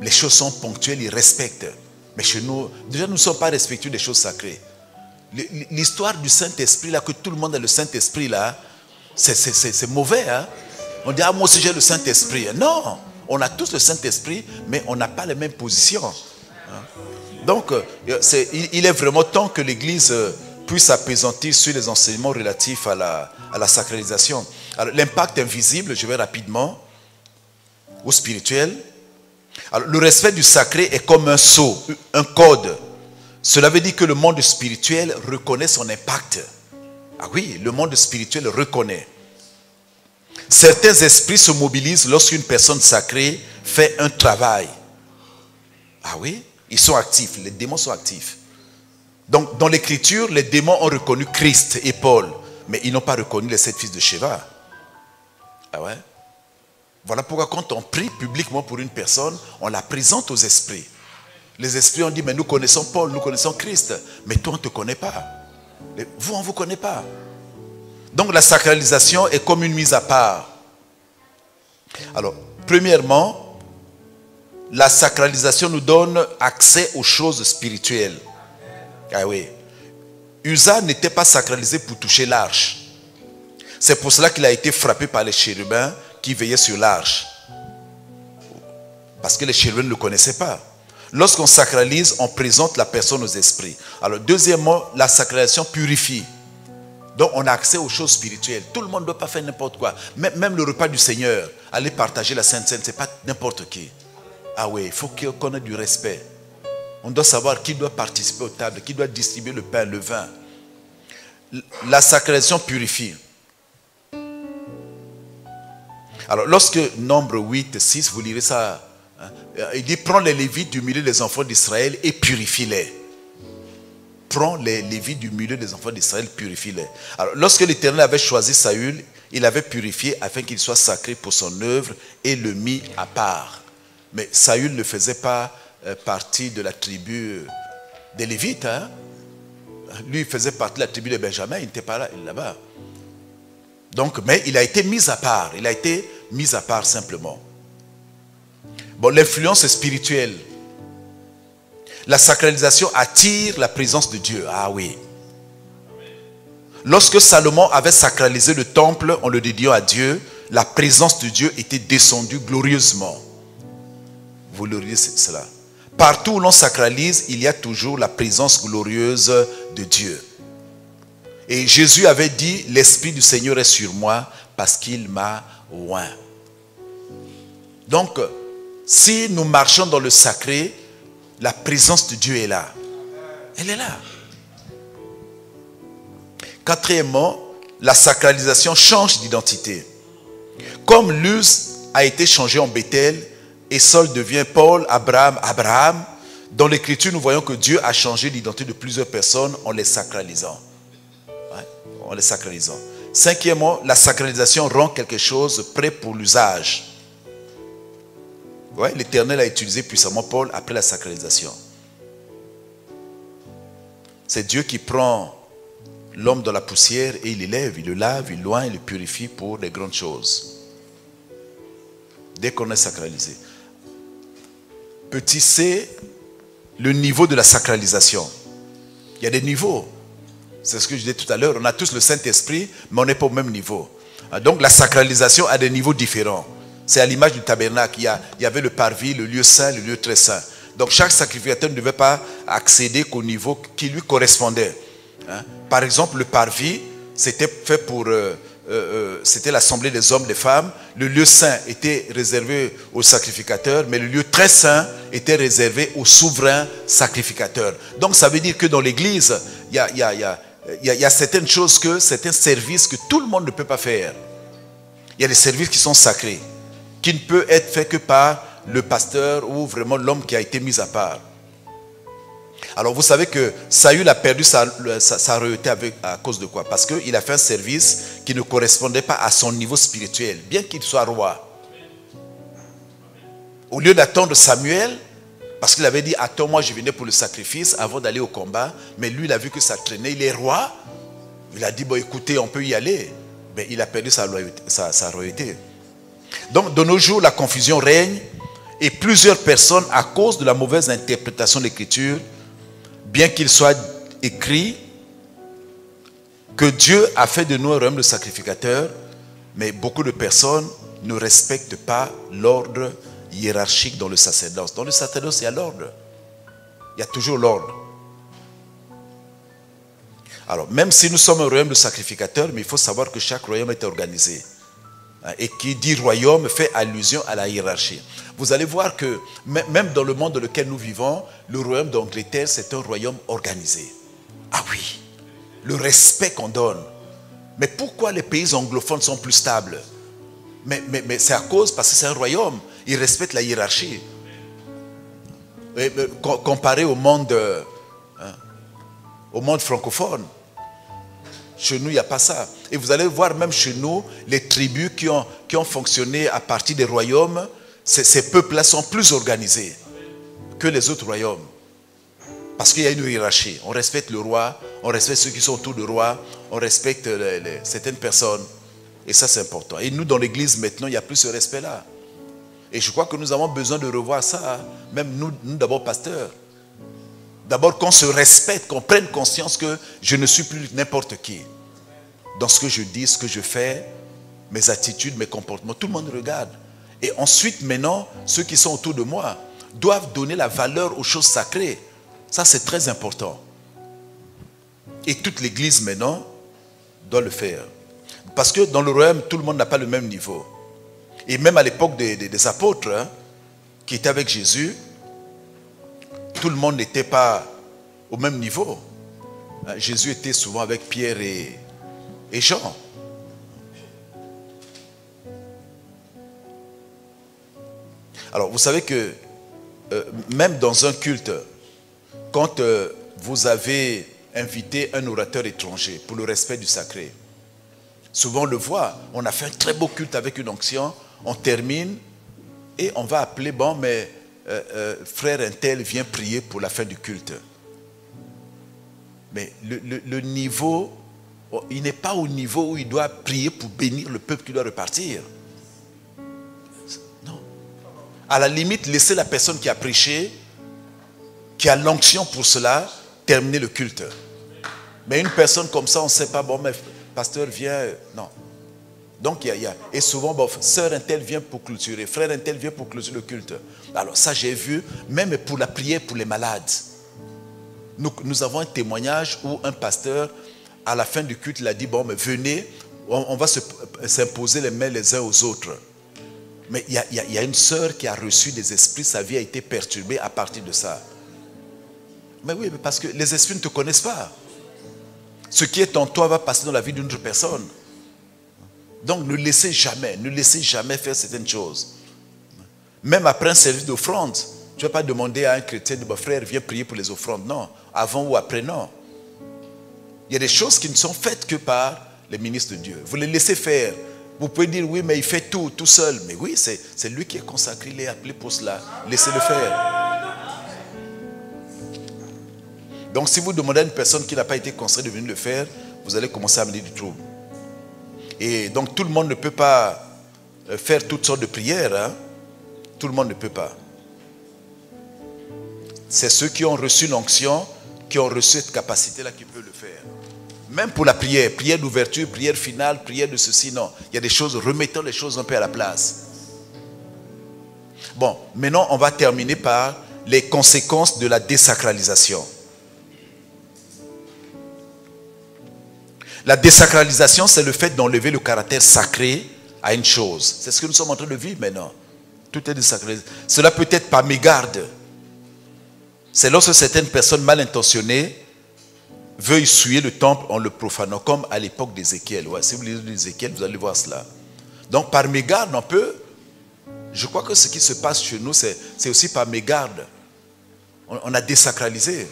les choses sont ponctuelles, ils respectent. Mais chez nous, déjà nous ne sommes pas respectueux des choses sacrées. L'histoire du Saint-Esprit, là, que tout le monde a le Saint-Esprit, là, c'est mauvais. Hein? On dit, ah, moi aussi j'ai le Saint-Esprit. Non, on a tous le Saint-Esprit, mais on n'a pas les mêmes positions. Hein? Donc, il est vraiment temps que l'Église puisse appesantir sur les enseignements relatifs à la sacralisation. Alors, l'impact invisible, je vais rapidement, ou spirituel. Alors, le respect du sacré est comme un sceau, un code. Cela veut dire que le monde spirituel reconnaît son impact. Ah oui, le monde spirituel reconnaît. Certains esprits se mobilisent lorsqu'une personne sacrée fait un travail. Ah oui, ils sont actifs, les démons sont actifs. Donc, dans l'écriture, les démons ont reconnu Christ et Paul, mais ils n'ont pas reconnu les 7 fils de Sheva. Ah ouais? Voilà pourquoi quand on prie publiquement pour une personne, on la présente aux esprits. Les esprits ont dit, mais nous connaissons Paul, nous connaissons Christ, mais toi on ne te connaît pas. Vous, on ne vous connaît pas. Donc la sacralisation est comme une mise à part. Alors, premièrement, la sacralisation nous donne accès aux choses spirituelles. Ah oui. Uza n'était pas sacralisé pour toucher l'arche. C'est pour cela qu'il a été frappé par les chérubins qui veillaient sur l'arche. Parce que les chérubins ne le connaissaient pas. Lorsqu'on sacralise, on présente la personne aux esprits. Alors, deuxièmement, la sacralisation purifie. Donc, on a accès aux choses spirituelles. Tout le monde ne doit pas faire n'importe quoi. Même le repas du Seigneur, aller partager la Sainte Seine, ce n'est pas n'importe qui. Ah oui, il faut qu'on ait du respect. On doit savoir qui doit participer aux tables, qui doit distribuer le pain, le vin. La sacralisation purifie. Alors, lorsque Nombre 8, 6, vous lirez ça, hein, il dit, prends les Lévites du milieu des enfants d'Israël et purifie-les. Prends les Lévites du milieu des enfants d'Israël, purifie-les. Alors, lorsque l'Éternel avait choisi Saül, il l'avait purifié afin qu'il soit sacré pour son œuvre et le mit à part. Mais Saül ne faisait pas partie de la tribu des Lévites. Hein? Lui, il faisait partie de la tribu de Benjamin, il n'était pas là-bas. Donc, mais il a été mis à part. Il a été mis à part simplement. Bon, l'influence spirituelle. La sacralisation attire la présence de Dieu. Ah oui. Lorsque Salomon avait sacralisé le temple en le dédiant à Dieu, la présence de Dieu était descendue glorieusement. Vous le lisez cela. Partout où l'on sacralise, il y a toujours la présence glorieuse de Dieu. Et Jésus avait dit, l'Esprit du Seigneur est sur moi parce qu'il m'a oint. Donc, si nous marchons dans le sacré, la présence de Dieu est là. Elle est là. Quatrièmement, la sacralisation change d'identité. Comme Luz a été changé en Bethel, et Saul devient Paul, Abraham, dans l'Écriture, nous voyons que Dieu a changé l'identité de plusieurs personnes en les sacralisant. En les sacralisant. Cinquièmement, la sacralisation rend quelque chose prêt pour l'usage. Ouais, l'Éternel a utilisé puissamment Paul après la sacralisation. C'est Dieu qui prend l'homme dans la poussière et il l'élève, il le lave, il loin, il le purifie pour des grandes choses. Dès qu'on est sacralisé. Petit c, le niveau de la sacralisation. Il y a des niveaux. C'est ce que je disais tout à l'heure. On a tous le Saint-Esprit, mais on n'est pas au même niveau. Donc la sacralisation a des niveaux différents. C'est à l'image du tabernacle. Il y avait le parvis, le lieu saint, le lieu très saint. Donc chaque sacrificateur ne devait pas accéder qu'au niveau qui lui correspondait. Par exemple, le parvis, c'était fait pour... c'était l'assemblée des hommes, des femmes. Le lieu saint était réservé aux sacrificateurs, mais le lieu très saint était réservé aux souverains sacrificateurs. Donc ça veut dire que dans l'église, il y a certaines choses, certains services que tout le monde ne peut pas faire. Il y a des services qui sont sacrés, qui ne peuvent être faits que par le pasteur ou vraiment l'homme qui a été mis à part. Alors vous savez que Saül a perdu sa royauté à cause de quoi? Parce qu'il a fait un service qui ne correspondait pas à son niveau spirituel, bien qu'il soit roi. Au lieu d'attendre Samuel, parce qu'il avait dit, attends, moi je venais pour le sacrifice avant d'aller au combat, mais lui il a vu que ça traînait, il est roi, il a dit, bon écoutez, on peut y aller. Mais il a perdu sa royauté. Donc de nos jours, la confusion règne et plusieurs personnes, à cause de la mauvaise interprétation de l'Écriture, bien qu'il soit écrit que Dieu a fait de nous un royaume de sacrificateurs, mais beaucoup de personnes ne respectent pas l'ordre hiérarchique dans le sacerdoce. Dans le sacerdoce, il y a l'ordre. Il y a toujours l'ordre. Alors, même si nous sommes un royaume de sacrificateurs, mais il faut savoir que chaque royaume est organisé. Et qui dit royaume fait allusion à la hiérarchie. Vous allez voir que même dans le monde dans lequel nous vivons, le royaume d'Angleterre, c'est un royaume organisé. Ah oui, le respect qu'on donne. Mais pourquoi les pays anglophones sont plus stables? Mais c'est à cause, parce que c'est un royaume. Ils respectent la hiérarchie. Comparé au monde francophone. Chez nous, il n'y a pas ça. Et vous allez voir même chez nous, les tribus qui ont fonctionné à partir des royaumes, ces peuples-là sont plus organisés que les autres royaumes. Parce qu'il y a une hiérarchie. On respecte le roi, on respecte ceux qui sont autour du roi, on respecte certaines personnes. Et ça, c'est important. Et nous, dans l'église, maintenant, il n'y a plus ce respect-là. Et je crois que nous avons besoin de revoir ça. Même nous d'abord, pasteurs. D'abord qu'on se respecte, qu'on prenne conscience que je ne suis plus n'importe qui. Dans ce que je dis, ce que je fais, mes attitudes, mes comportements, tout le monde regarde. Et ensuite, maintenant, ceux qui sont autour de moi doivent donner la valeur aux choses sacrées. Ça, c'est très important. Et toute l'église, maintenant, doit le faire. Parce que dans le royaume, tout le monde n'a pas le même niveau. Et même à l'époque des apôtres, qui étaient avec Jésus, tout le monde n'était pas au même niveau. Jésus était souvent avec Pierre et Jean. Alors, vous savez que même dans un culte, quand vous avez invité un orateur étranger pour le respect du sacré, souvent on le voit, on a fait un très beau culte avec une onction, on termine et on va appeler, bon, mais frère Intel vient prier pour la fin du culte. Mais le niveau, il n'est pas au niveau où il doit prier pour bénir le peuple qui doit repartir. Non. À la limite, laissez la personne qui a prêché, qui a l'onction pour cela, terminer le culte. Mais une personne comme ça, on ne sait pas, bon, mais pasteur vient, non. Donc, et souvent, bon, sœur Intel vient pour clôturer, frère Intel vient pour clôturer le culte. Alors ça, j'ai vu, même pour la prière pour les malades. Nous avons un témoignage où un pasteur, à la fin du culte, il a dit, bon, mais venez, on va s'imposer les mains les uns aux autres. Mais il y a une sœur qui a reçu des esprits, sa vie a été perturbée à partir de ça. Mais oui, parce que les esprits ne te connaissent pas. Ce qui est en toi va passer dans la vie d'une autre personne. Donc ne laissez jamais faire certaines choses. Même après un service d'offrande, tu ne vas pas demander à un chrétien de frère, viens prier pour les offrandes. Non, avant ou après, non. Il y a des choses qui ne sont faites que par les ministres de Dieu. Vous les laissez faire. Vous pouvez dire, oui, mais il fait tout seul. Mais oui, c'est lui qui est consacré, il est appelé pour cela. Laissez-le faire. Donc si vous demandez à une personne qui n'a pas été consacrée de venir le faire, vous allez commencer à amener du trouble. Et donc tout le monde ne peut pas faire toutes sortes de prières. Hein? Tout le monde ne peut pas. C'est ceux qui ont reçu l'onction, qui ont reçu cette capacité-là qui peuvent le faire. Même pour la prière, prière d'ouverture, prière finale, prière de ceci, non. Il y a des choses, remettons les choses un peu à la place. Bon, maintenant on va terminer par les conséquences de la désacralisation. La désacralisation, c'est le fait d'enlever le caractère sacré à une chose. C'est ce que nous sommes en train de vivre maintenant. Tout est désacralisé. Cela peut être par mégarde. C'est lorsque certaines personnes mal intentionnées veuillent souiller le temple en le profanant, comme à l'époque d'Ézéchiel. Ouais, si vous lisez d'Ézéchiel, vous allez voir cela. Donc par mégarde, on peut... Je crois que ce qui se passe chez nous, c'est aussi par mégarde. On a désacralisé.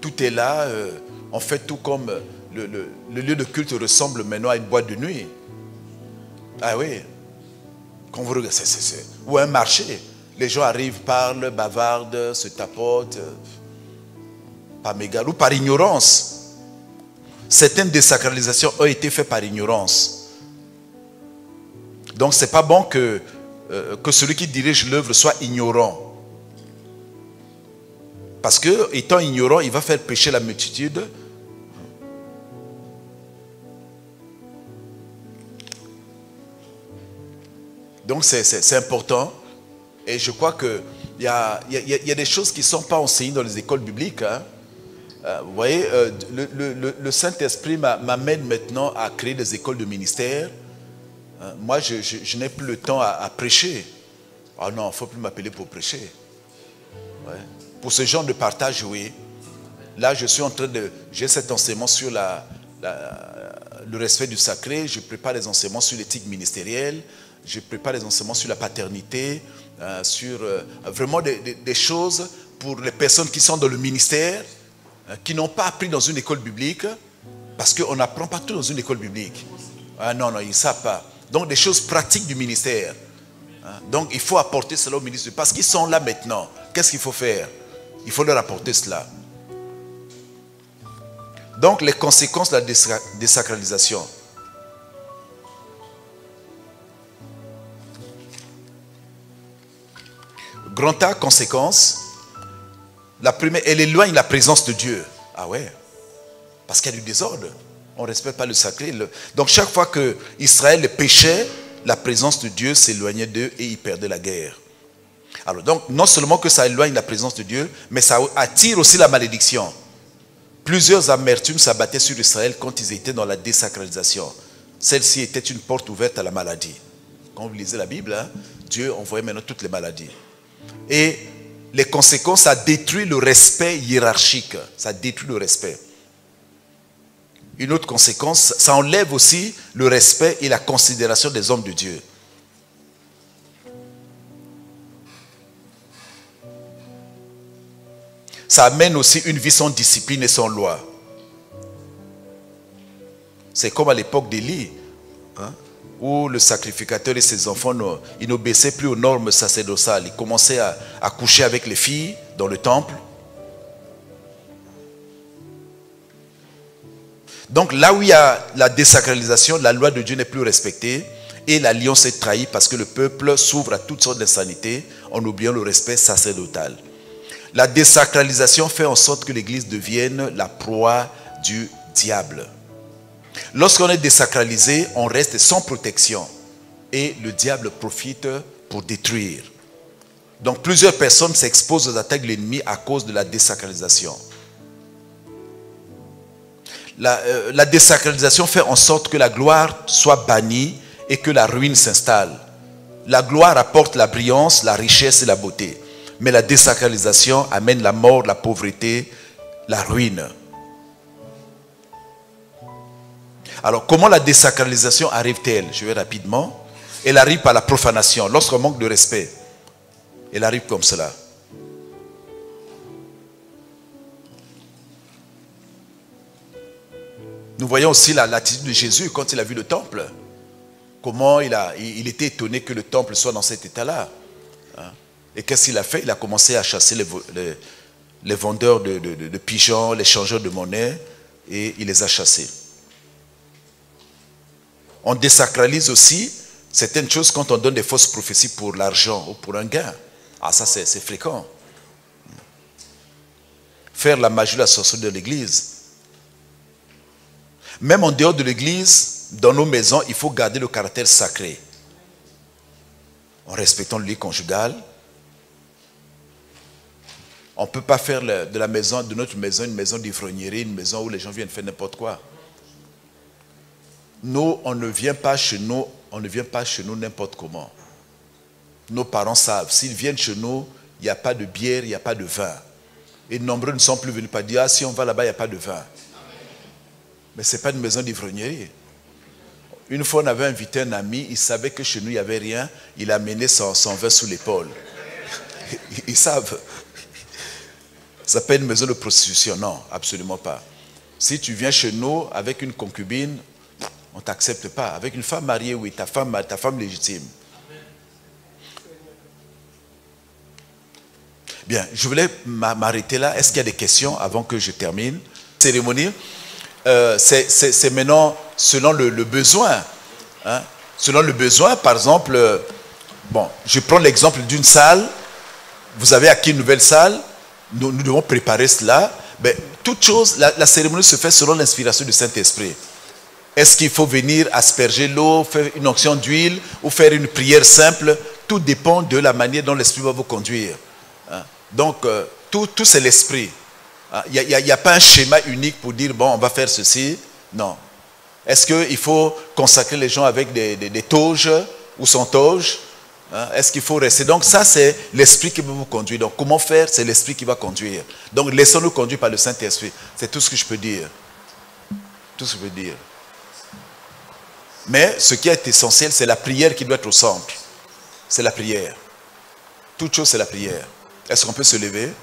Tout est là... on fait tout comme le lieu de culte ressemble maintenant à une boîte de nuit. Ah oui. Quand vous regardez, ou un marché. Les gens arrivent, parlent, bavardent, se tapotent. Par mégarde ou par ignorance. Certaines désacralisations ont été faites par ignorance. Donc ce n'est pas bon que celui qui dirige l'œuvre soit ignorant. Parce que, étant ignorant, il va faire pécher la multitude. Donc c'est important. Et je crois qu'il y a des choses qui ne sont pas enseignées dans les écoles bibliques. Hein. Vous voyez, le Saint-Esprit m'amène maintenant à créer des écoles de ministère. Moi, je n'ai plus le temps à prêcher. Ah non, il ne faut plus m'appeler pour prêcher. Ouais. Pour ce genre de partage, oui. Là, je suis en train de... J'ai cet enseignement sur le respect du sacré. Je prépare les enseignements sur l'éthique ministérielle. Je prépare les enseignements sur la paternité. Sur vraiment des choses pour les personnes qui sont dans le ministère, qui n'ont pas appris dans une école biblique. Parce qu'on n'apprend pas tout dans une école biblique. Ah non, ils ne savent pas. Donc, des choses pratiques du ministère. Donc, il faut apporter cela au ministre. Parce qu'ils sont là maintenant. Qu'est-ce qu'il faut faire? Il faut leur apporter cela. Donc, les conséquences de la désacralisation. Grand A, conséquence. La première, elle éloigne la présence de Dieu. Ah ouais. Parce qu'il y a du désordre. On ne respecte pas le sacré. Donc, chaque fois que Israël péchait, la présence de Dieu s'éloignait d'eux et ils perdaient la guerre. Alors donc, non seulement que ça éloigne la présence de Dieu, mais ça attire aussi la malédiction. Plusieurs amertumes s'abattaient sur Israël quand ils étaient dans la désacralisation. Celle-ci était une porte ouverte à la maladie. Quand vous lisez la Bible, hein, Dieu envoyait maintenant toutes les maladies. Et les conséquences, ça détruit le respect hiérarchique. Ça détruit le respect. Une autre conséquence, ça enlève aussi le respect et la considération des hommes de Dieu. Ça amène aussi une vie sans discipline et sans loi. C'est comme à l'époque d'Élie, hein, où le sacrificateur et ses enfants ils n'obéissaient plus aux normes sacerdotales. Ils commençaient à coucher avec les filles dans le temple. Donc là où il y a la désacralisation, la loi de Dieu n'est plus respectée et l'alliance est trahie parce que le peuple s'ouvre à toutes sortes d'insanités en oubliant le respect sacerdotal. La désacralisation fait en sorte que l'Église devienne la proie du diable. Lorsqu'on est désacralisé, on reste sans protection et le diable profite pour détruire. Donc plusieurs personnes s'exposent aux attaques de l'ennemi à cause de la désacralisation. La désacralisation fait en sorte que la gloire soit bannie et que la ruine s'installe. La gloire apporte la brillance, la richesse et la beauté. Mais la désacralisation amène la mort, la pauvreté, la ruine. Alors, comment la désacralisation arrive-t-elle? Je vais rapidement. Elle arrive par la profanation. Lorsqu'on manque de respect, elle arrive comme cela. Nous voyons aussi l'attitude de Jésus quand il a vu le temple. Comment il était étonné que le temple soit dans cet état-là. Hein? Et qu'est-ce qu'il a fait? Il a commencé à chasser les vendeurs de pigeons, les changeurs de monnaie, et il les a chassés. On désacralise aussi certaines choses quand on donne des fausses prophéties pour l'argent ou pour un gain. Ah, ça c'est fréquent. Faire la magie, la sorcellerie de l'église. Même en dehors de l'église, dans nos maisons, il faut garder le caractère sacré. En respectant le lit conjugal. On ne peut pas faire de la maison, de notre maison une maison d'ivrognerie, une maison où les gens viennent faire n'importe quoi. Nous, on ne vient pas chez nous n'importe comment. Nos parents savent, s'ils viennent chez nous, il n'y a pas de bière, il n'y a pas de vin. Et nombreux ne sont plus venus pas dire, ah, si on va là-bas, il n'y a pas de vin. Mais ce n'est pas une maison d'ivrognerie. Une fois, on avait invité un ami, il savait que chez nous, il n'y avait rien. Il a mené son vin sous l'épaule. Ils savent. Ça s'appelle une maison de prostitution. Non, absolument pas. Si tu viens chez nous avec une concubine, on ne t'accepte pas. Avec une femme mariée, oui, ta femme légitime. Bien, je voulais m'arrêter là. Est-ce qu'il y a des questions avant que je termine? Cérémonie, c'est maintenant selon le besoin. Hein? Selon le besoin, par exemple, bon, je prends l'exemple d'une salle. Vous avez acquis une nouvelle salle. Nous devons préparer cela. Mais toute chose, la cérémonie se fait selon l'inspiration du Saint-Esprit. Est-ce qu'il faut venir asperger l'eau, faire une onction d'huile ou faire une prière simple? Tout dépend de la manière dont l'Esprit va vous conduire. Hein? Donc, tout c'est l'Esprit. Il n'y a pas un schéma unique pour dire, bon, on va faire ceci. Non. Est-ce qu'il faut consacrer les gens avec des toges ou sans toges? Hein? Est-ce qu'il faut rester? Donc ça, c'est l'Esprit qui va vous conduire. Donc comment faire? C'est l'Esprit qui va conduire. Donc laissons-nous conduire par le Saint-Esprit. C'est tout ce que je peux dire. Tout ce que je peux dire. Mais ce qui est essentiel, c'est la prière qui doit être au centre. C'est la prière. Toute chose, c'est la prière. Est-ce qu'on peut se lever?